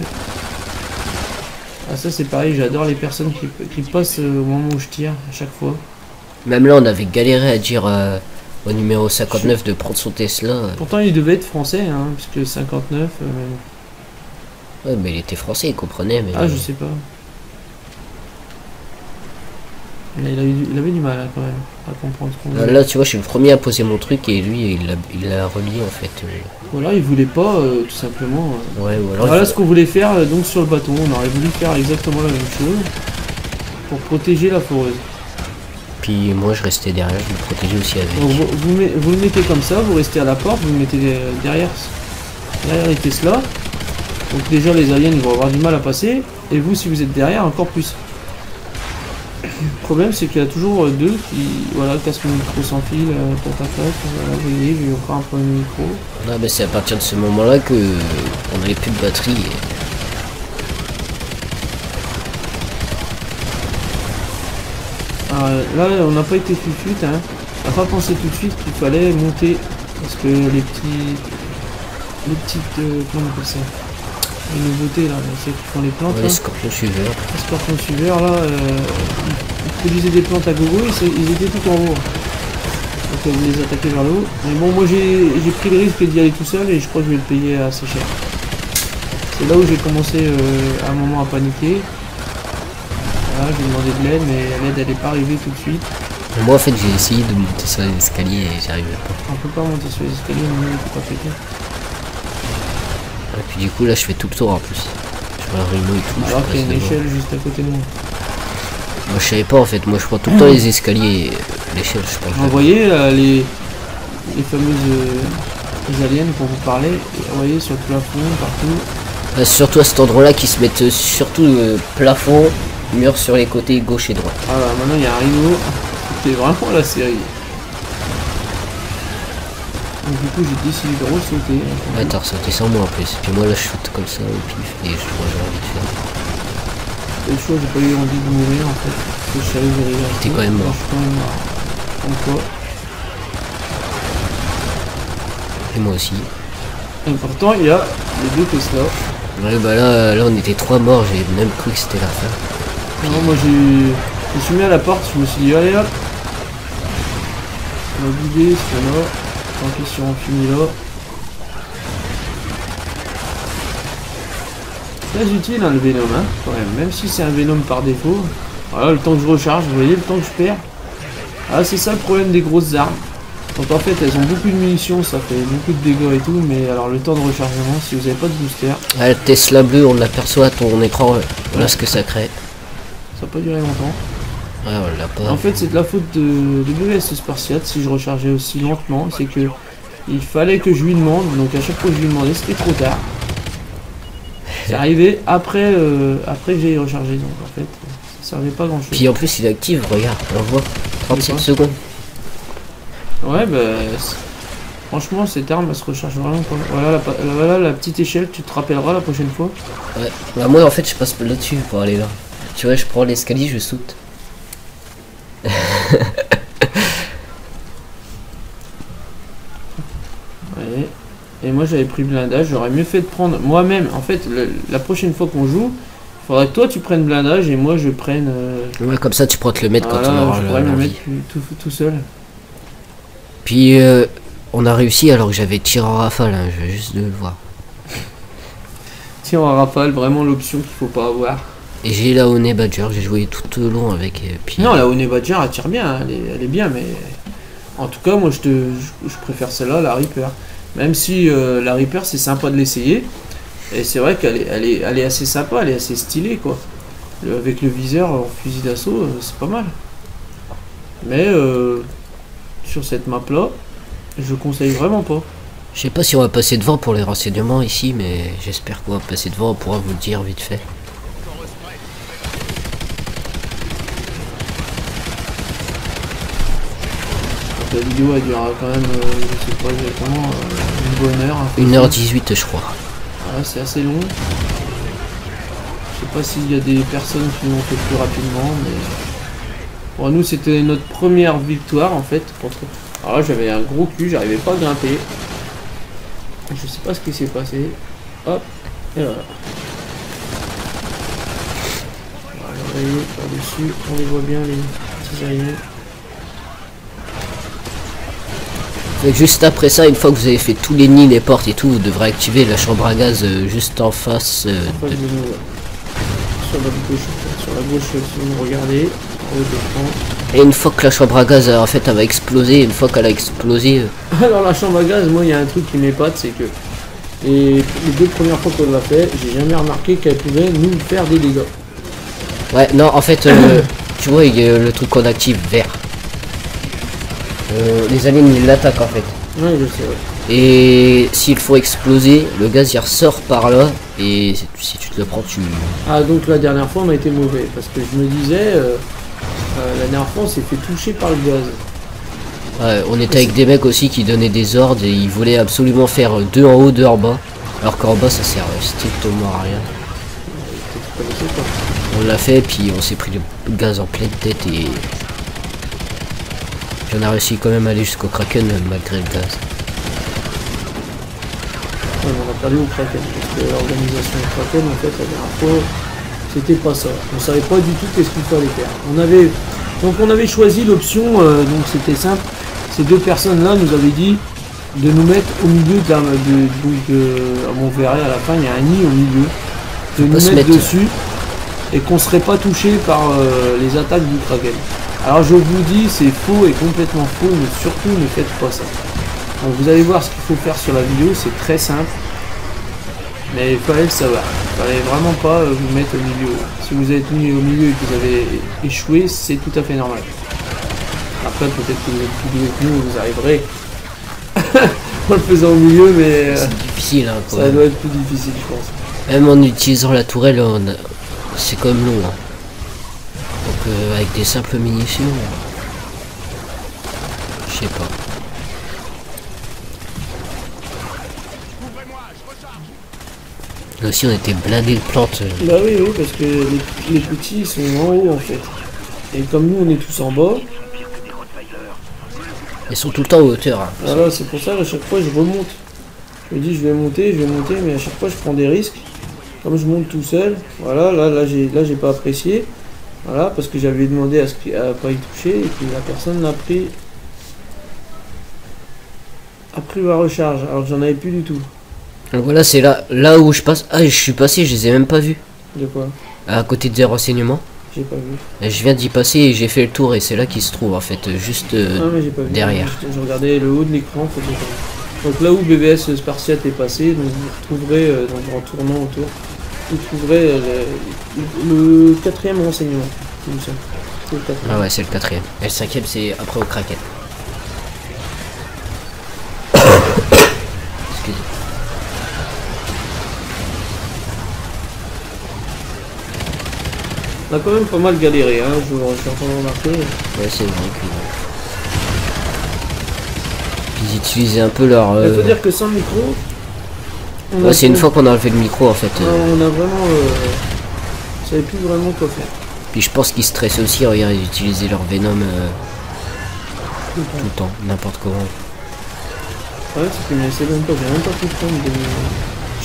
S3: Ah, ça c'est pareil, j'adore les personnes qui passent au moment où je tire à chaque fois.
S4: Même là on avait galéré à dire au numéro 59 de prendre son Tesla.
S3: Pourtant il devait être français, hein, puisque 59...
S4: Ouais, mais il était français, il comprenait. Mais...
S3: Ah, je sais pas. Mais il avait du mal hein, quand même à comprendre ce qu'on voulait.
S4: Là tu vois, je suis le premier à poser mon truc et lui il l'a relié en fait.
S3: Ou alors il voulait pas, tout simplement.
S4: Ouais, ou alors
S3: Voilà ce qu'on voulait faire donc sur le bateau. On aurait voulu faire exactement la même chose pour protéger la foreuse.
S4: Puis moi je restais derrière, je me protégeais aussi avec.
S3: Donc, vous le mettez comme ça, vous restez à la porte, vous le mettez derrière les Tesla. Donc déjà les aliens ils vont avoir du mal à passer. Et vous si vous êtes derrière encore plus. Le problème c'est qu'il y a toujours deux qui voilà, cassent le micro sans fil, voilà, vous voyez, j'ai encore un problème de micro.
S4: Ah bah c'est à partir de ce moment là que on avait plus de batterie.
S3: Alors, là on n'a pas été tout de suite, hein. On n'a pas pensé tout de suite qu'il fallait monter parce que les petites comment on appelle ça, les nouveautés là, ceux qui font les plantes,
S4: Ouais,
S3: là.
S4: les scorpions suiveurs.
S3: Les scorpions suiveurs là, ils produisaient des plantes à gogo, ils étaient tout en haut. Donc vous les attaquez vers le haut. Mais bon, moi j'ai pris le risque d'y aller tout seul et je crois que je vais le payer assez cher. C'est là où j'ai commencé à un moment à paniquer. Voilà, j'ai demandé de l'aide, mais l'aide elle n'est pas arrivée tout de suite.
S4: Moi en fait j'ai essayé de monter sur les escaliers et j'arrivais pas.
S3: On peut pas monter sur les escaliers, mais il ne peut pas péter.
S4: Et puis du coup là je fais tout le tour en plus. Je vois un rhino et tout.
S3: Alors
S4: je
S3: qu'il y a une
S4: passe devant.
S3: échelle juste à côté de moi.
S4: Moi je savais pas en fait, moi je prends tout le temps les escaliers, l'échelle je pense.
S3: Vous voyez les fameuses aliens dont vous parlez, vous voyez sur le plafond, partout.
S4: Surtout à cet endroit là qui se mettent surtout plafond, mur sur les côtés gauche et droite.
S3: Voilà, maintenant il y a un rhino, c'est vraiment la série. Donc du coup j'ai décidé de ressauter.
S4: Ouais, t'as ressauté sans moi en plus. Puis moi là je shoot comme ça au pif et je vois j'ai envie de faire.
S3: Et le choix, j'ai pas eu envie de mourir en fait. Parce que je savais que j'allais rester.
S4: T'es quand même mort.
S3: Je suis quand même mort. Donc quoi.
S4: Et moi aussi.
S3: Et pourtant il y a les deux Tesla.
S4: Ouais bah là on était 3 morts, j'ai même cru que c'était la fin.
S3: Non, moi je me suis mis à la porte, je me suis dit allez hop. On va guider ce qu'il y en a. Tant pis si on finit là. Très utile hein, le Venom hein, quand même si c'est un Venom par défaut. Voilà le temps que je recharge, vous voyez le temps que je perds. Ah c'est ça le problème des grosses armes. Donc en fait elles ont beaucoup de munitions, ça fait beaucoup de dégâts et tout, mais alors le temps de rechargement, si vous n'avez pas de booster,
S4: Ah, le Tesla bleu on l'aperçoit à ton écran, voilà ce que ça crée.
S3: ça n'a pas duré longtemps.
S4: Ouais on l'a pas.
S3: En fait c'est de la faute de WS Spartiate si je rechargeais aussi lentement, c'est que il fallait que je lui demande, donc à chaque fois que je lui demandais c'était trop tard. C'est arrivé après, après que j'ai rechargé, donc en fait ça servait pas grand chose.
S4: Puis en plus il est actif, regarde, on voit 37 secondes.
S3: Ouais bah franchement cette arme elle se recharge vraiment pas. Voilà la petite échelle, tu te rappelleras la prochaine fois.
S4: Ouais, bah moi en fait je passe là-dessus pour aller là. Tu vois je prends l'escalier, je saute.
S3: Ouais. Et moi j'avais pris blindage, j'aurais mieux fait de prendre moi-même. En fait la prochaine fois qu'on joue, il faudrait que toi tu prennes blindage et moi je prenne...
S4: Ouais comme ça tu pourras te le mettre
S3: voilà,
S4: quand on aura
S3: je pourrais me le
S4: l'envie.
S3: mettre tout seul.
S4: Puis on a réussi alors que j'avais tir en rafale, hein, je vais juste de le voir.
S3: Tir en rafale, vraiment l'option qu'il faut pas avoir.
S4: Et j'ai la Honey Badger, j'ai joué tout au long avec. Puis...
S3: Non, la Honey Badger elle tire bien, hein, elle est bien, mais en tout cas, moi je préfère celle-là, la Reaper. Même si la Reaper c'est sympa de l'essayer, et c'est vrai qu'elle est assez sympa, elle est assez stylée quoi. Avec le viseur en fusil d'assaut, c'est pas mal. Mais sur cette map là, je conseille vraiment pas.
S4: Je sais pas si on va passer devant pour les renseignements ici, mais j'espère qu'on va passer devant, on pourra vous le dire vite fait.
S3: La vidéo elle durera quand même, je sais pas exactement, une bonne heure.
S4: 1h18 je crois.
S3: Ouais, c'est assez long. Je sais pas s'il y a des personnes qui l'ont fait plus rapidement, mais pour nous c'était notre première victoire en fait. Alors là j'avais un gros cul, j'arrivais pas à grimper. Je sais pas ce qui s'est passé. Hop, et voilà. Voilà, les rayés par-dessus, on les voit bien les petits rayés.
S4: Donc juste après ça, une fois que vous avez fait tous les nids, les portes et tout, vous devrez activer la chambre à gaz juste en face.
S3: En face de nous, ouais. Sur la gauche si vous regardez, en haut d'écran.
S4: Et une fois que la chambre à gaz en fait elle va exploser, une fois qu'elle a explosé,
S3: Alors la chambre à gaz, moi il y a un truc qui m'épate, c'est que les 2 premières fois qu'on l'a fait, j'ai jamais remarqué qu'elle pouvait nous faire des dégâts.
S4: ouais non en fait tu vois il y a le truc qu'on active vert. Les aliens ils l'attaquent en fait.
S3: Ouais je sais, ouais.
S4: Et s'il faut exploser, le gaz il ressort par là et si tu te le prends tu...
S3: Ah donc la dernière fois on a été mauvais, parce que je me disais, la dernière fois on s'est fait toucher par le gaz.
S4: Ouais, on était avec des mecs aussi qui donnaient des ordres et ils voulaient absolument faire 2 en haut, 2 en bas. Alors qu'en bas ça sert strictement à rien.
S3: Peut-être que vous connaissez pas.
S4: On l'a fait puis on s'est pris le gaz en pleine tête et... Puis on a réussi quand même à aller jusqu'au Kraken malgré le gaz.
S3: Ouais, on a perdu au Kraken, parce que l'organisation du Kraken en fait la dernière fois c'était pas ça. On savait pas du tout qu'est-ce qu'il fallait faire. On avait choisi l'option, donc c'était simple. Ces 2 personnes là nous avaient dit de nous mettre au milieu on verrait à la fin il y a un nid au milieu, de nous mettre dessus et qu'on serait pas touché par les attaques du Kraken. Alors je vous dis c'est faux et complètement faux, mais surtout ne faites pas ça. Donc vous allez voir ce qu'il faut faire sur la vidéo, c'est très simple. Mais il fallait le savoir. Il fallait vraiment pas vous mettre au milieu. Si vous êtes mis au milieu et que vous avez échoué, c'est tout à fait normal. Après peut-être que vous êtes plus doué que nous, vous arriverez en le faisant au milieu, mais
S4: c'est difficile hein, quoi.
S3: Ça doit être plus difficile je pense.
S4: Même en utilisant la tourelle, c'est quand même long. Hein. Donc avec des simples munitions, je sais pas. Là aussi on était blindés de plantes.
S3: Bah oui, oui, parce que les petits ils sont en haut en fait. Et comme nous on est tous en bas,
S4: Ils sont tout le temps en hauteur. Hein.
S3: voilà, c'est pour ça qu'à chaque fois je remonte. Je me dis je vais monter, mais à chaque fois je prends des risques. Comme je monte tout seul, voilà, là j'ai pas apprécié. Voilà, parce que j'avais demandé à pas y toucher et puis la personne a pris ma recharge, alors que j'en avais plus du tout.
S4: Donc voilà, c'est là où je passe. Ah, je suis passé, je les ai même pas vus.
S3: De quoi?
S4: À côté des renseignements.
S3: J'ai pas vu.
S4: Et je viens d'y passer et j'ai fait le tour et c'est là qu'ils se trouvent en fait, juste
S3: Non mais j'ai pas vu.
S4: derrière.
S3: Je regardais le haut de l'écran, en fait, j'ai pas vu. Donc là où BBS Spartiate est passé, donc vous retrouverez, en tournant autour, vous trouverez le 4e renseignement. Il me semble. C'est le 4e.
S4: Ah ouais, c'est le 4e. Et le 5e, c'est après au Kraken. Excusez.
S3: On a quand même pas mal galéré, hein, je suis en train de remarquer.
S4: Ouais, c'est vrai qu'ils utilisaient un peu leur...
S3: Il faut dire que sans micro, on
S4: Ouais,
S3: a
S4: c'est une
S3: fait-
S4: fois qu'on a enlevé le micro en fait.
S3: on a vraiment... on savait plus vraiment quoi faire.
S4: Puis je pense qu'ils stressaient aussi, regarde, ils utilisaient leur Venom
S3: Tout le
S4: tout
S3: temps.
S4: le temps, n'importe comment.
S3: Ouais, c'est que je sais même pas, j'ai même pas pu prendre des...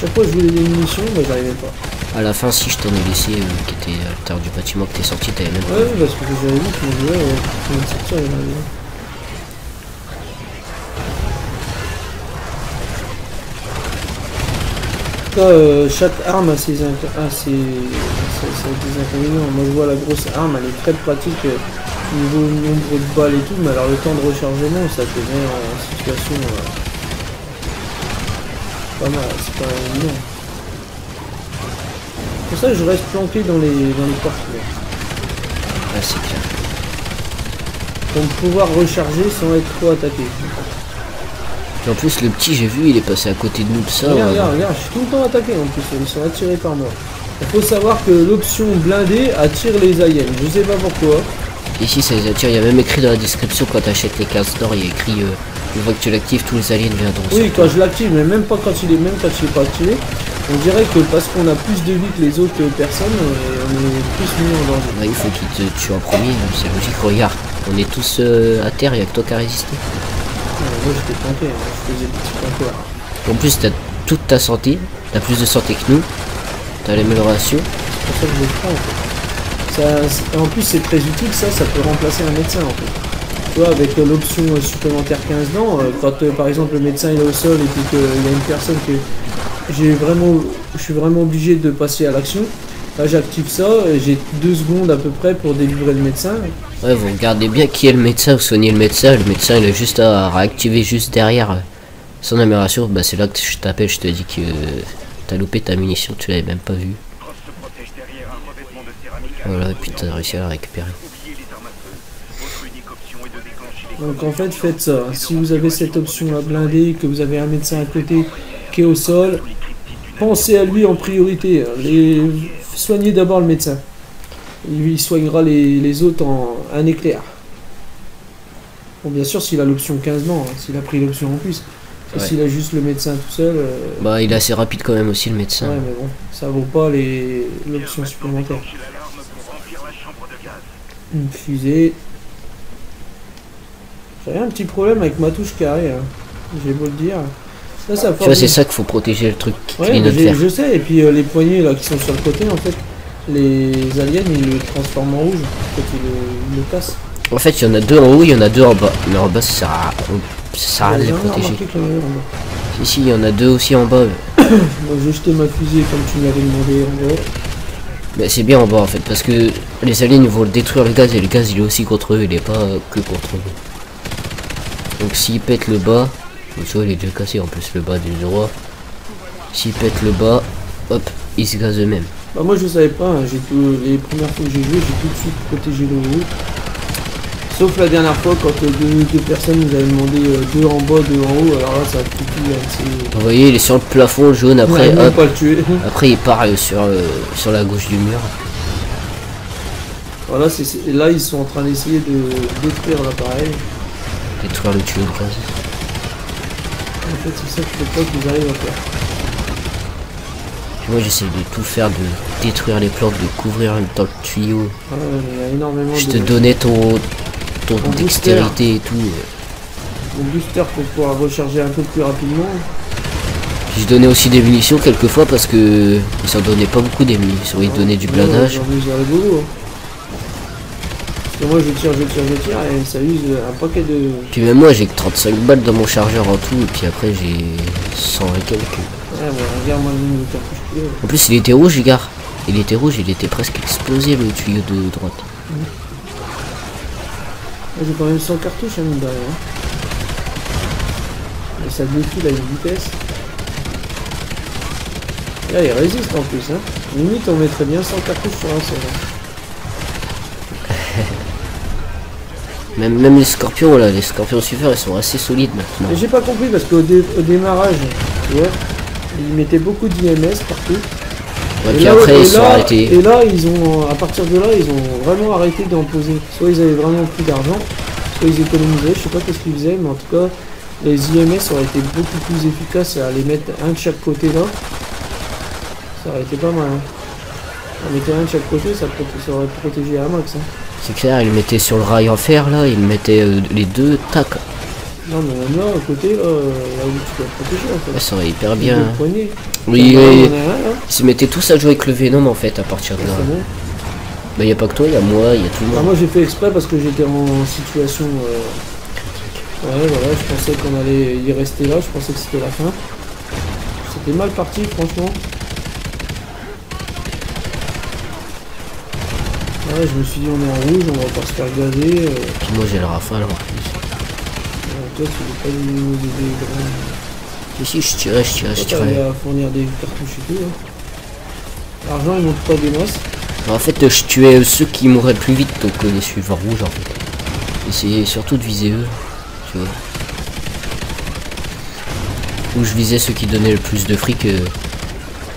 S3: Chaque fois que je voulais des munitions, bah j'arrivais pas.
S4: À la fin, si je t'en ai laissé qui était à l'intérieur du bâtiment que t'es sorti, t'avais même pas
S3: Ouais,
S4: vu.
S3: parce que j'avais vu que mon joueur vient de sortir, il arrive. En tout cas, chaque arme a ses des inconvénients. Moi je vois la grosse arme, elle est très pratique niveau nombre de balles et tout, mais alors le temps de rechargement, ça te met en situation pas mal, c'est pas évident. Pour ça je reste planqué dans les portes là,
S4: Ah, c'est clair.
S3: pour pouvoir recharger sans être trop attaqué.
S4: Et en plus, le petit, j'ai vu, il est passé à côté de nous de ça.
S3: Regarde, je suis tout le temps attaqué en plus, ils sont attirés par moi. Il faut savoir que l'option blindée attire les aliens, je sais pas pourquoi.
S4: Ici, ça les attire. Il y a même écrit dans la description quand t'achètes les 15 d'or, il y a écrit une fois que tu l'actives, tous les aliens viendront.
S3: Oui,
S4: sur
S3: quand
S4: toi.
S3: je l'active, mais même quand il est pas activé, on dirait que parce qu'on a plus de vie que les autres personnes, on est plus mis en danger.
S4: Bah, il faut qu'il te tue en premier, c'est logique. Regarde, on est tous à terre, il n'y a que toi qui a résisté.
S3: Moi j'étais planqué, hein, je faisais le petit planqueur.
S4: En plus, t'as toute ta santé, t'as plus de santé que nous, t'as l'amélioration.
S3: C'est pour ça que je le prends en fait. En plus c'est très utile, ça peut remplacer un médecin en fait. Tu vois, avec l'option supplémentaire 15 dents, quand par exemple le médecin il est au sol et puis qu'il y a une personne que je suis vraiment obligé de passer à l'action, là j'active ça, et j'ai 2 secondes à peu près pour délivrer le médecin.
S4: Ouais, vous regardez bien qui est le médecin, vous soignez le médecin il a juste à réactiver juste derrière son amélioration. Bah, c'est là que je t'appelle, je te dis que t'as loupé ta munition, tu l'avais même pas vue. Voilà, et puis t'as réussi à la récupérer.
S3: Donc en fait faites ça, si vous avez cette option à blinder, que vous avez un médecin à côté qui est au sol, pensez à lui en priorité, soignez d'abord le médecin. Il soignera les autres en un éclair. Bon bien sûr s'il a l'option 15 dents, hein, s'il a pris l'option en plus. Parce que s'il a juste le médecin tout seul...
S4: Bah, il est assez rapide quand même aussi le médecin.
S3: ouais mais bon, ça vaut pas l'option supplémentaire. Une fusée. J'avais un petit problème avec ma touche carré, hein. J'ai beau le dire. Là, ça
S4: Tu vois, c'est ça qu'il faut protéger le truc qui
S3: ouais,
S4: clignote vert.
S3: je sais, et puis les poignées là qui sont sur le côté, en fait, les aliens ils le transforment en rouge, en fait ils le cassent.
S4: En fait, il y en a 2 en haut, il y en a 2 en bas. Mais en bas, ça sert à rien de les
S3: J'ai jamais
S4: protéger.
S3: remarqué qu'il y en avait en bas.
S4: Si, il y en a 2 aussi en bas.
S3: Donc j'ai jeté ma fusée comme tu m'avais demandé en gros.
S4: Mais c'est bien en bas en fait, parce que les aliens ils vont détruire le gaz et le gaz il est aussi contre eux, il est pas que contre eux. Donc s'ils pètent le bas, tu vois il est déjà cassé en plus le bas du droit. S'ils pètent le bas, hop, ils se gazent eux-mêmes.
S3: Bah moi je savais pas, hein, les premières fois que j'ai joué, j'ai tout de suite protégé le haut. Sauf la dernière fois quand deux personnes nous avaient demandé 2 en bas, 2 en haut, alors là ça a tout
S4: Vous voyez il est sur le plafond jaune, après
S3: ouais,
S4: hop,
S3: pas le tuer.
S4: après il part sur la gauche du mur.
S3: Voilà, là ils sont en train d'essayer de détruire l'appareil.
S4: Détruire le tuyau de gaz.
S3: En fait c'est ça qu'il faut pas qu'ils arrivent à faire.
S4: Moi j'essaie de tout faire, de détruire les plantes, de couvrir dans le tuyau.
S3: Ah ouais, mais il y a énormément
S4: Je
S3: de...
S4: te donnais ton
S3: Ton
S4: dextérité et tout.
S3: Mon booster pour pouvoir recharger un peu plus rapidement.
S4: Puis je donnais aussi des munitions quelquefois parce que ils en donnaient pas beaucoup des munitions, ils donnaient du blindage.
S3: J'en use le boulot. Hein. Parce que moi je tire et ça use un paquet de...
S4: Puis même moi j'ai que 35 balles dans mon chargeur en tout et puis après j'ai 100 et quelques.
S3: Ouais, mais regarde moi le nombre de cartouches qu'il y a.
S4: En plus il était rouge, gars. Il était rouge, il était presque explosé le tuyau de droite.
S3: Moi j'ai quand même 100 cartouches à mine de rien. Hein. Et ça défile à une vitesse. Et là il résiste en plus. Hein. Limite on mettrait bien 100 cartouches sur un seul. Hein.
S4: Même les scorpions là, les scorpions super ils sont assez solides maintenant.
S3: Et j'ai pas compris parce qu'au démarrage, tu vois, ils mettaient beaucoup d'IMS partout.
S4: Ouais, puis après ils sont arrêtés.
S3: Et là, ils ont, à partir de là, ils ont vraiment arrêté d'en poser. Soit ils avaient vraiment plus d'argent, soit ils économisaient, je sais pas ce qu'ils faisaient, mais en tout cas, les IMS auraient été beaucoup plus efficaces à les mettre un de chaque côté là. Ça aurait été pas mal. Hein. On mettait un de chaque côté, ça aurait protégé à max. Hein.
S4: C'est clair, ils mettaient sur le rail en fer là, ils mettaient les deux, tac.
S3: Non mais même là, à côté, là où tu dois protéger en fait.
S4: Ouais, ça aurait hyper bien.
S3: Oui,
S4: Ils se mettaient tous à jouer avec le Venom en fait à partir de là.
S3: Bon.
S4: Bah y a pas que toi, y a moi, y a tout le monde.
S3: Moi j'ai fait exprès parce que j'étais en situation... Ouais voilà, je pensais qu'on allait y rester là, je pensais que c'était la fin. C'était mal parti franchement. Ouais, je me suis dit on est en rouge, on va pas se faire gazer.
S4: Puis moi j'ai le rafale en plus.
S3: Toi tu veux pas nous aider vraiment.
S4: Si je tirais.
S3: À fournir des cartouches et tout. Hein. L'argent il monte pas des masses.
S4: En fait je tuais ceux qui mourraient le plus vite, donc les suivants rouges en fait. Essayez surtout de viser eux, tu vois. Ou je visais ceux qui donnaient le plus de fric.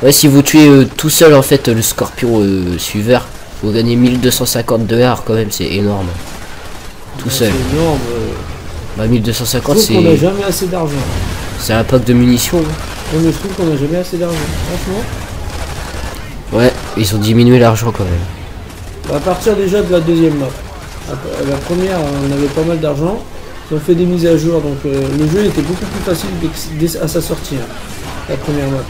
S4: Ouais, si vous tuez tout seul en fait le scorpion suiveur, vous gagnez 1250 de R quand même, c'est énorme. Tout seul.
S3: C'est énorme.
S4: Bah 1250
S3: c'est...
S4: c'est...
S3: On n'a jamais assez d'argent.
S4: C'est un pack de munitions.
S3: Ouais, mais je trouve qu'on n'a jamais assez d'argent. Franchement.
S4: Ouais, ils ont diminué l'argent quand même.
S3: À partir déjà de la deuxième map. La première, on avait pas mal d'argent. Ils ont fait des mises à jour, donc le jeu était beaucoup plus facile à sa sortie. Hein, la première map.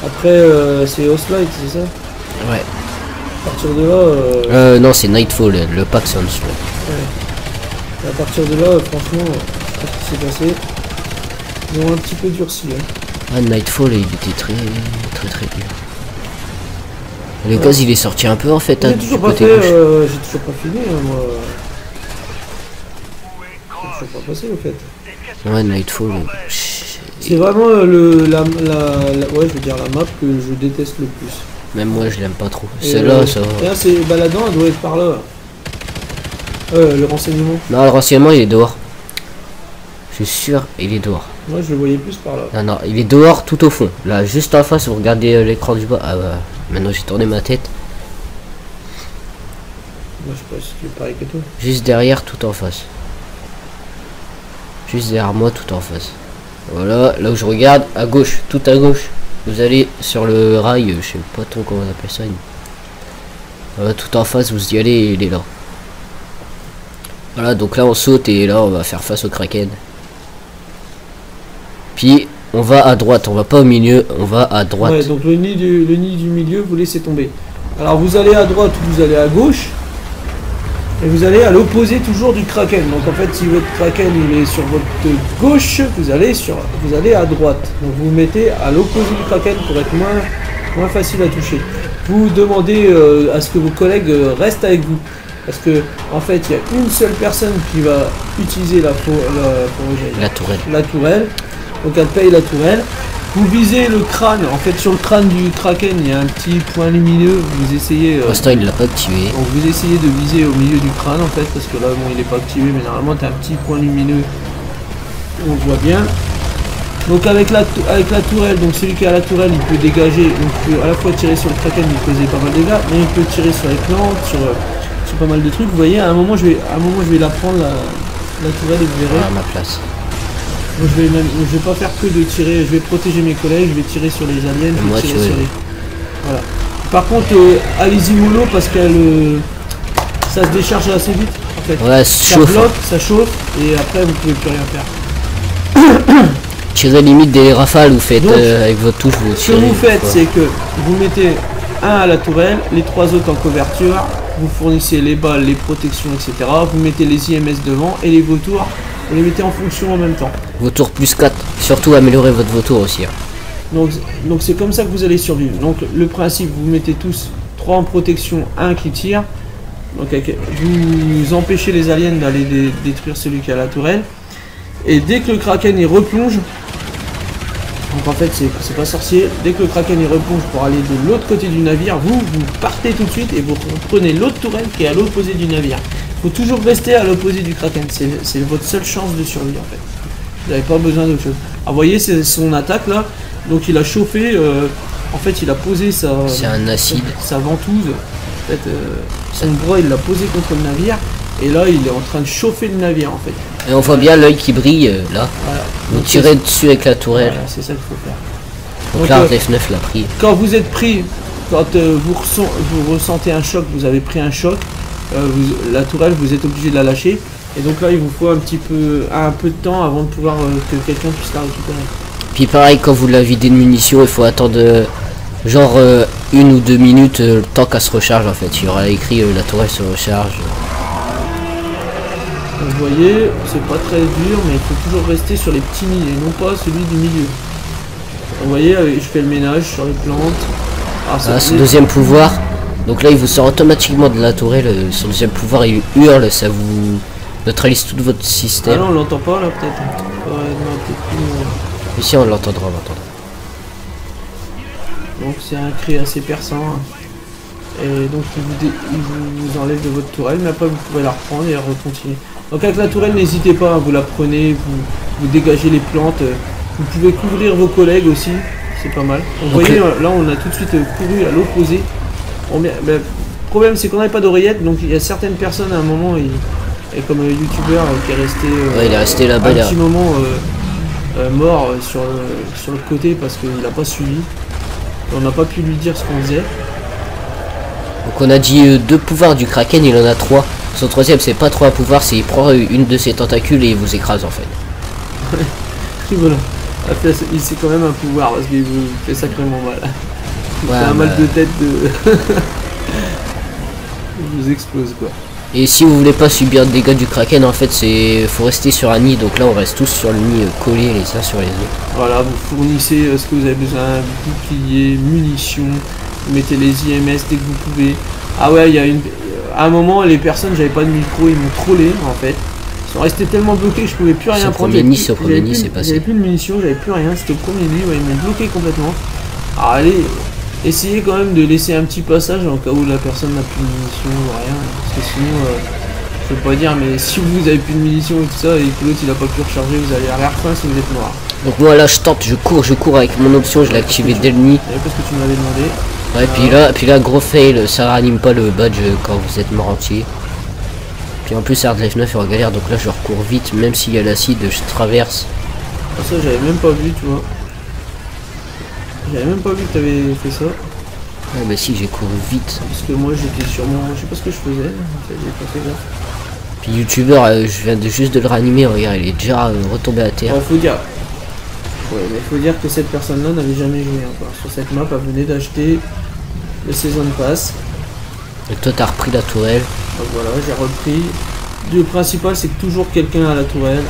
S3: Après, c'est Oslight, c'est ça?
S4: Ouais.
S3: À partir de là...
S4: non, c'est Nightfall, le pack c'est Onslaught.
S3: Ouais. À partir de là, franchement, je sais pas ce qui s'est passé. Ils ont un petit peu durci. Hein.
S4: Ah, Nightfall, il était très bien. Le gaz, il est sorti un peu en fait,
S3: J'ai
S4: du
S3: toujours pas
S4: côté
S3: fait,
S4: gauche.
S3: j'ai toujours pas fini, hein, moi. J'ai toujours pas passé, au fait.
S4: Ouais, Nightfall.
S3: C'est vraiment ouais, je veux dire la map que je déteste le plus.
S4: Même moi, je l'aime pas trop. Celle-là, ça va.
S3: Là, c'est baladant, elle doit être par là. Le renseignement.
S4: Non, le renseignement, il est dehors. Je suis sûr, il est dehors.
S3: Moi, je le voyais plus par là.
S4: Non, il est dehors tout au fond. Là, juste en face, vous regardez l'écran du bas. Ah bah, maintenant j'ai tourné ma tête.
S3: Moi, je sais pas si tu es pareil que toi.
S4: Juste derrière, tout en face. Juste derrière moi, tout en face. Voilà, là où je regarde, à gauche, tout à gauche. Vous allez sur le rail, je sais pas trop comment on appelle ça. Voilà, tout en face, vous y allez et il est là. Voilà, donc là on saute et là on va faire face au Kraken. Puis on va à droite, on va pas au milieu, on va à droite.
S3: Ouais, donc le nid du milieu, vous laissez tomber. Alors vous allez à droite ou vous allez à gauche. Et vous allez à l'opposé toujours du Kraken. Donc en fait, si votre Kraken il est sur votre gauche, vous allez à droite. Donc vous vous mettez à l'opposé du Kraken pour être moins facile à toucher. Vous demandez à ce que vos collègues restent avec vous. Parce que en fait, il y a une seule personne qui va utiliser la tourelle. Donc elle paye la tourelle. Vous visez le crâne. En fait, sur le crâne du Kraken, il y a un petit point lumineux. Vous essayez.
S4: Pour l'instant, il l'a pas activé.
S3: Donc vous essayez de viser au milieu du crâne en fait, parce que là, bon, il n'est pas activé, mais normalement, tu as un petit point lumineux. On voit bien. Donc avec la tourelle, donc celui qui a la tourelle, il peut dégager. Donc il peut à la fois tirer sur le Kraken, il faisait pas mal de dégâts, mais il peut tirer sur les plantes, sur pas mal de trucs. Vous voyez, à un moment, je vais la prendre la tourelle et vous verrez.
S4: À ma place.
S3: Moi, je vais pas faire que de tirer, je vais protéger mes collègues, je vais tirer sur les aliens, je vais tirer sur les... Voilà. Par contre, allez-y mollo parce qu'elle ça se décharge assez vite en fait.
S4: Ouais,
S3: Ça
S4: chauffe.
S3: bloque, ça chauffe et après vous pouvez plus rien faire.
S4: Tirez limite des rafales, vous faites
S3: Donc,
S4: avec votre touche, vous
S3: Ce que
S4: tirez.
S3: vous faites,
S4: quoi.
S3: c'est que vous mettez un à la tourelle, les 3 autres en couverture, vous fournissez les balles, les protections, etc. Vous mettez les IMS devant et les vautours, vous les mettez en fonction en même temps.
S4: Vautour plus 4. Surtout améliorer votre vautour aussi. Hein.
S3: Donc c'est comme ça que vous allez survivre. Donc le principe, vous mettez tous 3 en protection, 1 qui tire. Donc vous empêchez les aliens d'aller détruire celui qui a la tourelle. Et dès que le kraken il replonge, donc en fait c'est pas sorcier, dès que le kraken il replonge pour aller de l'autre côté du navire, vous partez tout de suite et vous prenez l'autre tourelle qui est à l'opposé du navire. Il faut toujours rester à l'opposé du kraken, c'est votre seule chance de survie en fait. Vous n'avez pas besoin d'autre chose. Alors vous voyez c'est son attaque là, donc il a chauffé, en fait il a posé
S4: C'est un acide.
S3: sa ventouse, en fait son bras il l'a posé contre le navire et là il est en train de chauffer le navire en fait.
S4: Et on voit bien l'œil qui brille là.
S3: Voilà.
S4: Vous
S3: Donc,
S4: tirez dessus avec la tourelle.
S3: voilà, c'est ça qu'il faut faire.
S4: Donc
S3: Donc,
S4: là, F9 l'a pris.
S3: quand vous êtes pris, quand vous ressentez un choc, vous avez pris un choc, la tourelle, vous êtes obligé de la lâcher. Et donc là, il vous faut un peu de temps avant de pouvoir que quelqu'un puisse la récupérer.
S4: Puis pareil, quand vous la videz de munitions, il faut attendre genre 1 ou 2 minutes le temps qu'elle se recharge en fait. Il y aura écrit la tourelle se recharge.
S3: Donc, vous voyez, c'est pas très dur, mais il faut toujours rester sur les petits nids et non pas celui du milieu. Donc, vous voyez, je fais le ménage sur les plantes. Ah,
S4: Ah, son deuxième pouvoir. Donc là, il vous sort automatiquement de la tourelle. Son deuxième pouvoir, il hurle, ça vous neutralise tout votre
S3: Ah
S4: système.
S3: non, on l'entend pas là peut-être. Ouais, non, peut-être plus,
S4: Ici, on l'entendra, on l'entendra.
S3: Donc c'est un cri assez perçant. Hein. Et donc il vous enlève de votre tourelle, mais après vous pouvez la reprendre et recontinuer. Donc avec la tourelle, n'hésitez pas, hein, vous la prenez, vous dégagez les plantes, vous pouvez couvrir vos collègues aussi, c'est pas mal. Donc, vous
S4: Donc,
S3: voyez, là on a tout de suite couru à l'opposé. Le problème c'est qu'on n'avait pas d'oreillette, donc il y a certaines personnes à un moment, et comme le youtubeur qui est resté,
S4: Ouais, il est resté là-bas,
S3: un
S4: il a-
S3: petit moment mort sur le côté parce qu'il n'a pas suivi. On n'a pas pu lui dire ce qu'on faisait.
S4: Donc on a dit 2 pouvoirs du Kraken, il en a 3. Son troisième, c'est pas trop un pouvoir, c'est il prend une de ses tentacules et il vous écrase en fait.
S3: Et voilà. Après, c'est quand même un pouvoir parce qu'il vous fait sacrément mal. Il
S4: Ouais,
S3: fait un mal
S4: bah.
S3: de tête de. Il vous explose quoi.
S4: Et si vous voulez pas subir de dégâts du Kraken, en fait, c'est faut rester sur un nid. Donc là, on reste tous sur le nid collés les uns sur les autres.
S3: Voilà, vous fournissez ce que vous avez besoin, bouclier, munitions, vous mettez les IMS dès que vous pouvez. Ah ouais, il y a à un moment, les personnes, j'avais pas de micro, ils m'ont trollé en fait. Ils sont restés tellement bloqués que je pouvais plus rien
S4: Sur
S3: prendre.
S4: premier nid,
S3: J'avais
S4: sur
S3: plus-
S4: premier
S3: j'avais
S4: nid,
S3: plus-
S4: c'est passé.
S3: J'avais plus de munitions, j'avais plus rien. C'était au premier nid, ouais, ils m'ont bloqué complètement. Alors allez, essayez quand même de laisser un petit passage en cas où la personne n'a plus de munitions ou rien. Parce que sinon, je peux pas dire, mais si vous avez plus de munitions et tout ça et que l'autre il a pas pu recharger, vous allez à l'air fin si vous êtes noir.
S4: Donc moi là, je tente, je cours avec mon option, je l'ai activé dès le nid.
S3: Et parce que tu m'avais demandé.
S4: Ouais, puis là, gros fail, ça réanime pas le badge quand vous êtes mort entier. Puis en plus, Hard Life 9 est en galère, donc là, je recours vite, même s'il y a l'acide, je traverse.
S3: Ah, ça j'avais même pas vu, tu vois. J'avais même pas vu que t'avais fait ça.
S4: Ah bah si, j'ai couru vite.
S3: Parce que moi j'étais sûrement. Je sais pas ce que je faisais. En fait, j'ai pas fait gaffe.
S4: Puis youtubeur, je viens juste de le réanimer, regarde, il est déjà retombé à terre.
S3: Ouais, faut dire. Ouais, mais faut dire que cette personne-là n'avait jamais joué encore. Sur cette map, elle venait d'acheter le Season Pass.
S4: Et toi, t'as repris la tourelle.
S3: Donc voilà, j'ai repris. Le principal, c'est que toujours quelqu'un à la tourelle.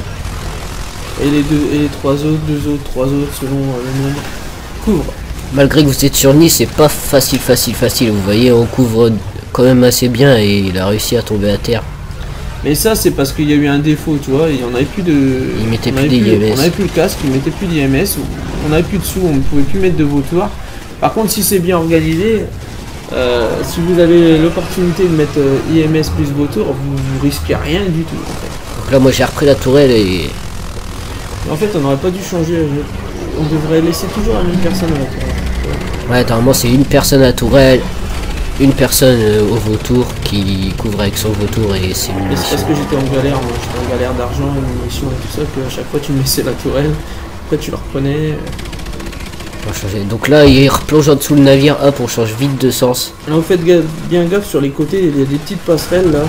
S3: Et les 3 autres, 2 autres, 3 autres, selon le nombre, couvrent.
S4: Malgré que vous êtes sur Nice, c'est pas facile. Vous voyez, on couvre quand même assez bien et il a réussi à tomber à terre.
S3: Mais ça, c'est parce qu'il y a eu un défaut, tu vois. Il n'y en avait plus de.
S4: Il mettait
S3: on
S4: plus
S3: avait
S4: d'IMS.
S3: On n'avait plus le casque, il mettait plus d'IMS. On n'avait plus de sous, on ne pouvait plus mettre de vautours. Par contre, si c'est bien organisé, si vous avez l'opportunité de mettre IMS plus vautour, vous risquez rien du tout. En fait.
S4: Donc là, moi, j'ai repris la tourelle et
S3: En fait, on n'aurait pas dû changer. On devrait laisser toujours la même personne à la tourelle.
S4: ouais, normalement, c'est une personne à la tourelle, une personne au vautour qui couvre avec son vautour et c'est une
S3: Et c'est parce
S4: mission.
S3: que j'étais en galère, moi. J'étais en galère d'argent, de munitions et tout ça, qu'à chaque fois tu me laissais la tourelle. Après, tu la reprenais.
S4: pour changer. Donc là, il replonge en dessous le navire. Hop, on change vite de sens.
S3: Alors faites bien gaffe sur les côtés, il y a des petites passerelles là.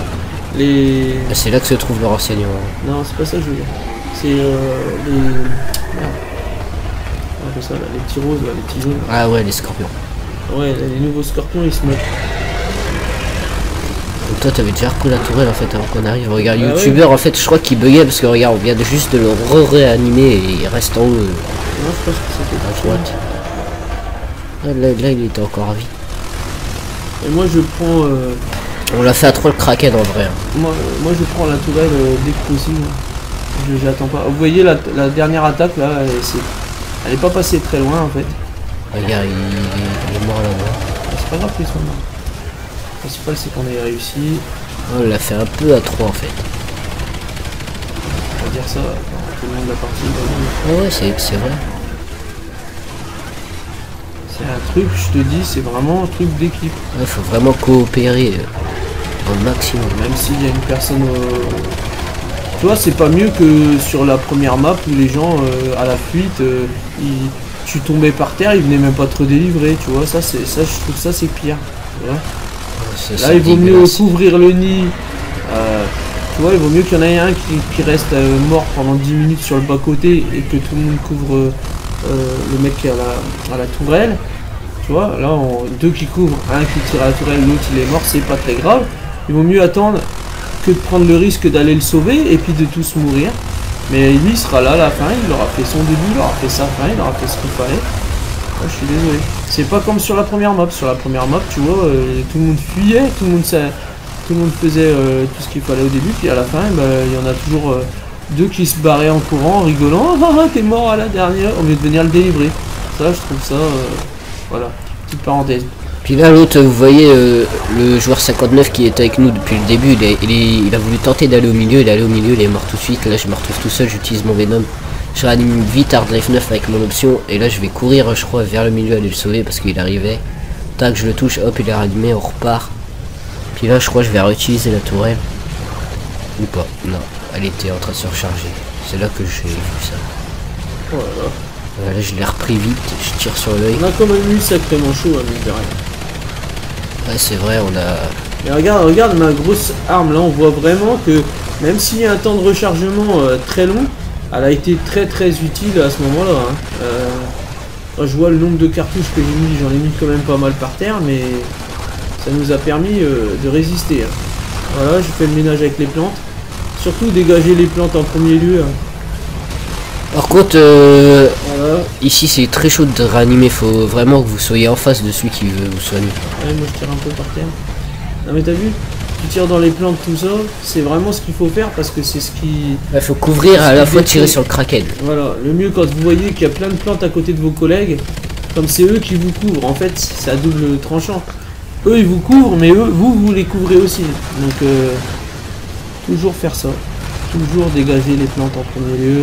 S3: Les...
S4: C'est là que se trouve le renseignement.
S3: Non, c'est pas ça que je veux dire. C'est les... Merde. On appelle ça là, les petits roses là, les petits jaunes.
S4: Ah ouais, les scorpions.
S3: Ouais, les nouveaux scorpions ils se mettent.
S4: Donc toi, t'avais déjà repris la tourelle en fait avant qu'on arrive. Regarde,
S3: Ah
S4: youtubeur en fait, je crois qu'il buguait parce que regarde, on vient de juste de le réanimer et il reste en haut
S3: Non, je pense que c'était
S4: à droite. Ah, là, il était encore à vie.
S3: Et moi je prends...
S4: On l'a fait à 3 le Kraken en vrai.
S3: Moi je prends la tourelle dès que possible. J'attends pas. Vous voyez la dernière attaque là, elle est pas passée très loin en fait.
S4: Regarde, il est mort là-bas.
S3: C'est pas grave qu'ils soient morts. Le principal c'est qu'on ait réussi.
S4: On l'a fait un peu à 3 en fait.
S3: On va dire ça dans tout le monde de la partie.
S4: Ah ouais, c'est vrai.
S3: C'est un truc, je te dis, c'est vraiment un truc d'équipe.
S4: Il faut vraiment coopérer au maximum.
S3: Même s'il y a une personne... Tu vois, c'est pas mieux que sur la première map où les gens, à la fuite, tu tombais par terre, ils venaient même pas te redélivrer, tu vois. Ça, je trouve ça, c'est pire. Tu vois. Là, il vaut mieux couvrir le nid. Tu vois, il vaut mieux qu'il y en ait un qui reste mort pendant 10 minutes sur le bas-côté et que tout le monde couvre le mec qui est à la tourelle. Tu vois, là, deux qui couvrent, un qui tire à la tourelle, l'autre il est mort, c'est pas très grave. Il vaut mieux attendre que de prendre le risque d'aller le sauver et puis de tous mourir. Mais lui, il sera là à la fin, il aura fait son début, il aura fait sa fin, il aura fait ce qu'il fallait. Ouais, je suis désolé. C'est pas comme sur la première map. Sur la première map, tu vois, tout le monde fuyait, tout le monde faisait tout ce qu'il fallait au début, puis à la fin, il y en a toujours deux qui se barraient en courant, en rigolant. Ah, t'es mort à la dernière, au lieu de venir le délivrer. Ça, je trouve ça... voilà, petite parenthèse.
S4: Puis là, l'autre, vous voyez, le joueur 59 qui était avec nous depuis le début, il a voulu tenter d'aller au milieu, il est allé au milieu, il est mort tout de suite. Là, je me retrouve tout seul, j'utilise mon Venom. Je réanime vite Hard Life 9 avec mon option, et là, je vais courir, je crois, vers le milieu, aller le sauver parce qu'il arrivait. Tac, je le touche, hop, il est réanimé, on repart. Puis là, je crois que je vais réutiliser la tourelle. Ou pas, non, elle était en train de se recharger. C'est là que j'ai vu ça.
S3: Voilà.
S4: Là, je l'ai repris vite, je tire sur l'œil.
S3: On a quand même eu sacrément chaud à mine de rien.
S4: Ouais, c'est vrai, on a...
S3: Mais regarde ma grosse arme là, on voit vraiment que même s'il y a un temps de rechargement très long, elle a été très utile à ce moment là. Hein. Quand je vois le nombre de cartouches que j'ai mis, j'en ai mis quand même pas mal par terre, mais ça nous a permis de résister. Hein. Voilà, je fais le ménage avec les plantes. Surtout dégager les plantes en premier lieu. Hein.
S4: Par contre,
S3: Voilà.
S4: ici c'est très chaud de réanimer, faut vraiment que vous soyez en face de celui qui veut vous soigner.
S3: Ouais, moi je tire un peu par terre. Non mais t'as vu, tu tires dans les plantes tout ça, c'est vraiment ce qu'il faut faire parce que c'est ce qui...
S4: Il faut couvrir à la fois tirer sur le Kraken.
S3: Voilà, le mieux quand vous voyez qu'il y a plein de plantes à côté de vos collègues, comme c'est eux qui vous couvrent, en fait c'est à double tranchant. Eux ils vous couvrent, mais eux, vous les couvrez aussi. Donc toujours faire ça. Toujours dégager les plantes en premier lieu.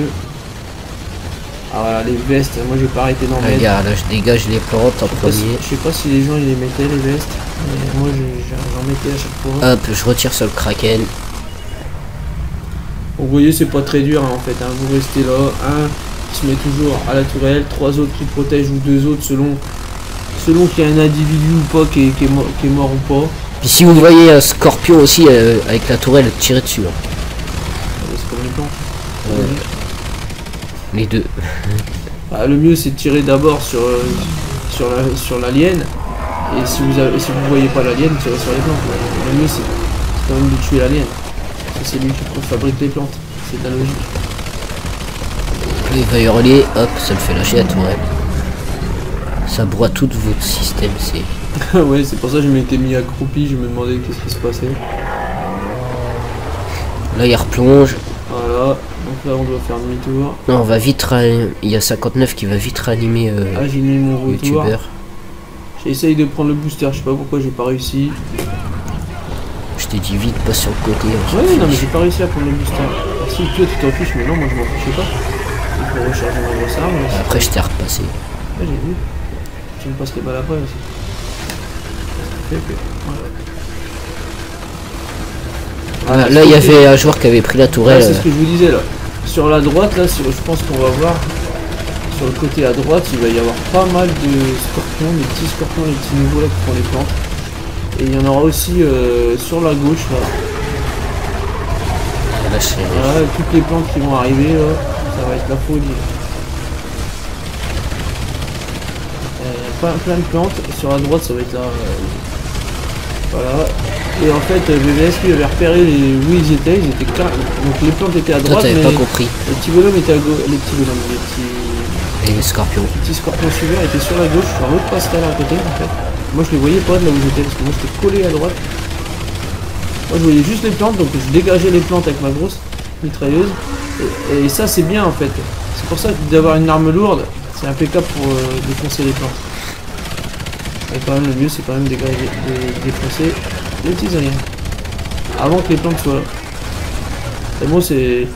S3: Ah voilà, les vestes, moi j'ai pas arrêté d'en mettre.
S4: Regarde, là je dégage les plantes en premier.
S3: Je sais pas si les gens ils les mettaient les vestes, mais moi j'en mettais à chaque fois.
S4: Hop, je retire sur le Kraken.
S3: Vous voyez, c'est pas très dur hein, en fait, hein. Vous restez là, un qui se met toujours à la tourelle, trois autres qui protègent ou deux autres selon qu'il y a un individu ou pas qui est mort ou pas.
S4: Puis si vous voyez un scorpion aussi avec la tourelle, tirez dessus. Hein.
S3: C'est comme les plantes.
S4: Ouais. Les deux.
S3: Bah, le mieux c'est de tirer d'abord sur l'alien, et si vous voyez pas l'alien, tirez sur les plantes. Le mieux c'est quand même de tuer l'alien, parce que c'est lui qui fabrique les plantes, c'est la logique.
S4: Il va hurler, hop, ça le fait lâcher la tourelle. Ça broie tout votre système, c'est...
S3: Ouais, c'est pour ça que je m'étais mis accroupi, je me demandais qu'est-ce qui se passait.
S4: Là il replonge.
S3: Voilà, donc là on doit faire demi-tour.
S4: Non, on va vite il y a 59 qui va vite réanimer
S3: Ah, j'ai mis mon retour.
S4: youtubeur.
S3: J'essaye de prendre le booster, je sais pas pourquoi j'ai pas réussi.
S4: Je t'ai dit vite, pas sur le côté.
S3: Ouais, non mais j'ai pas réussi à prendre le booster. Alors, si toi tu t'en fiches, mais non, moi je m'en fichais pas. Il faut recharger ma grosse arme.
S4: Après je t'ai repassé.
S3: Ouais, j'ai vu. Tu me passes les balles après aussi.
S4: Voilà, là il y avait un joueur qui avait pris la tourelle.
S3: C'est ce que je vous disais là. Sur la droite là, je pense qu'on va voir sur le côté à droite, il va y avoir pas mal de scorpions, des petits scorpions, les petits nouveaux là qui font les plantes. Et il y en aura aussi sur la gauche là.
S4: Là, je
S3: Voilà, toutes les plantes qui vont arriver là, ça va être la folie. Plein de plantes, sur la droite ça va être là. Voilà. Et en fait BBS lui avait repéré où ils étaient donc les plantes étaient à
S4: toi,
S3: droite,
S4: t'avais
S3: mais
S4: pas compris.
S3: les petits bonhommes étaient à gauche.
S4: Les scorpions.
S3: Les petits scorpions suivants étaient sur la gauche, sur l'autre passerelle à côté en fait. Moi je les voyais pas de là où j'étais parce que moi j'étais collé à droite. Moi je voyais juste les plantes, donc je dégageais les plantes avec ma grosse mitrailleuse. Et ça c'est bien en fait. C'est pour ça que d'avoir une arme lourde, c'est impeccable pour défoncer les plantes. Et quand même le mieux c'est quand même défoncer les petits aliens. Avant que les plantes soient là. Et moi c'est...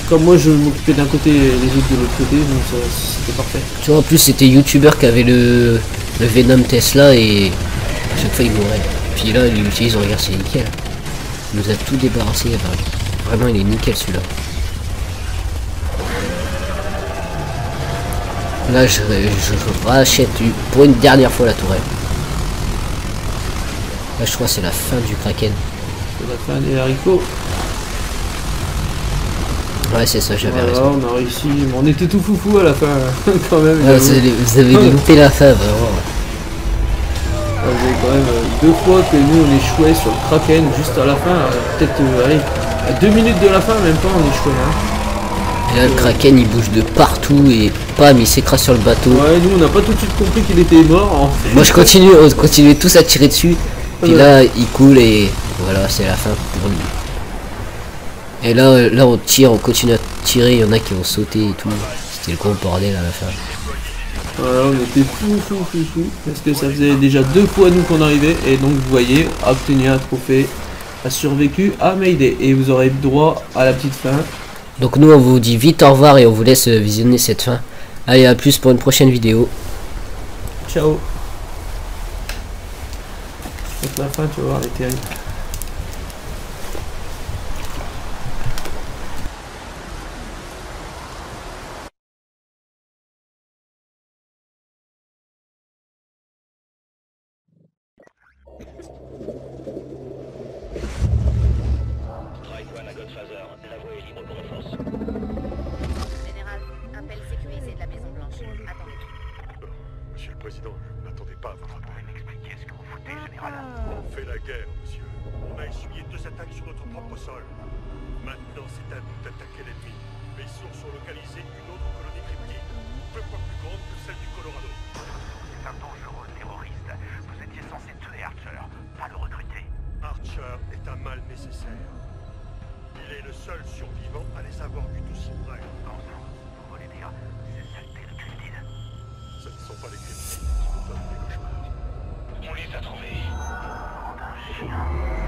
S3: Comme moi je m'occupais d'un côté et les autres de l'autre côté, donc c'était parfait.
S4: Tu vois, en plus c'était YouTuber qui avait le Venom Tesla et à chaque fois il mourait. Puis là il l'utilise, regarde, c'est nickel. Il nous a tout débarrassé. Vraiment il est nickel celui-là. Là je rachète pour une dernière fois la tourelle. Là je crois que c'est la fin du Kraken.
S3: C'est la fin des haricots.
S4: Ouais c'est ça, j'avais
S3: Voilà,
S4: raison.
S3: on a réussi, mais on était tout foufou à la fin quand même.
S4: Ah, vous avez loupé la fin vraiment.
S3: Ça faisait quand même 2 fois que nous on échouait sur le Kraken juste à la fin, peut-être allez, à 2 minutes de la fin même pas on échouait. Hein.
S4: Et là le Kraken il bouge de partout et pam il s'écrase sur le bateau.
S3: Ouais, nous on n'a pas tout de suite compris qu'il était mort en fait.
S4: Moi on continuait tous à tirer dessus. Puis là il coule et voilà c'est la fin pour lui. Et là on tire, on continue à tirer, il y en a qui vont sauter et tout. C'était le gros bordel à la fin.
S3: Voilà, on était fou parce que ça faisait déjà 2 fois nous qu'on arrivait et donc vous voyez, a obtenu un trophée, a survécu à Mayday et vous aurez droit à la petite fin.
S4: Donc nous on vous dit vite au revoir et on vous laisse visionner cette fin. Allez à plus pour une prochaine vidéo.
S3: Ciao. Donc la fin tu vas voir elle est terrible.
S5: Général, appel sécurisé de la Maison Blanche. Attendez.
S6: Monsieur le Président, je ne m'attendais pas à votre appel.
S7: Vous pouvez m'expliquer ce que vous foutez, général?
S6: On fait la guerre, monsieur. On a essuyé 2 attaques sur notre propre sol. Maintenant, c'est à nous d'attaquer l'ennemi. Les sources ont localisé une autre colonie cryptide, peu fois plus grande que celle du Colorado.
S7: C'est un dangereux terroriste. Vous étiez censé tuer Archer, pas le recruter.
S6: Archer est un mal nécessaire. Il est le seul survivant à les avoir vus d'aussi près.
S7: Vous voulez dire, ces saletés de cryptides?
S6: Ce ne sont pas les cryptides qui nous donnent des cauchemars.
S7: On les a trouvés. Oh, d'un chien.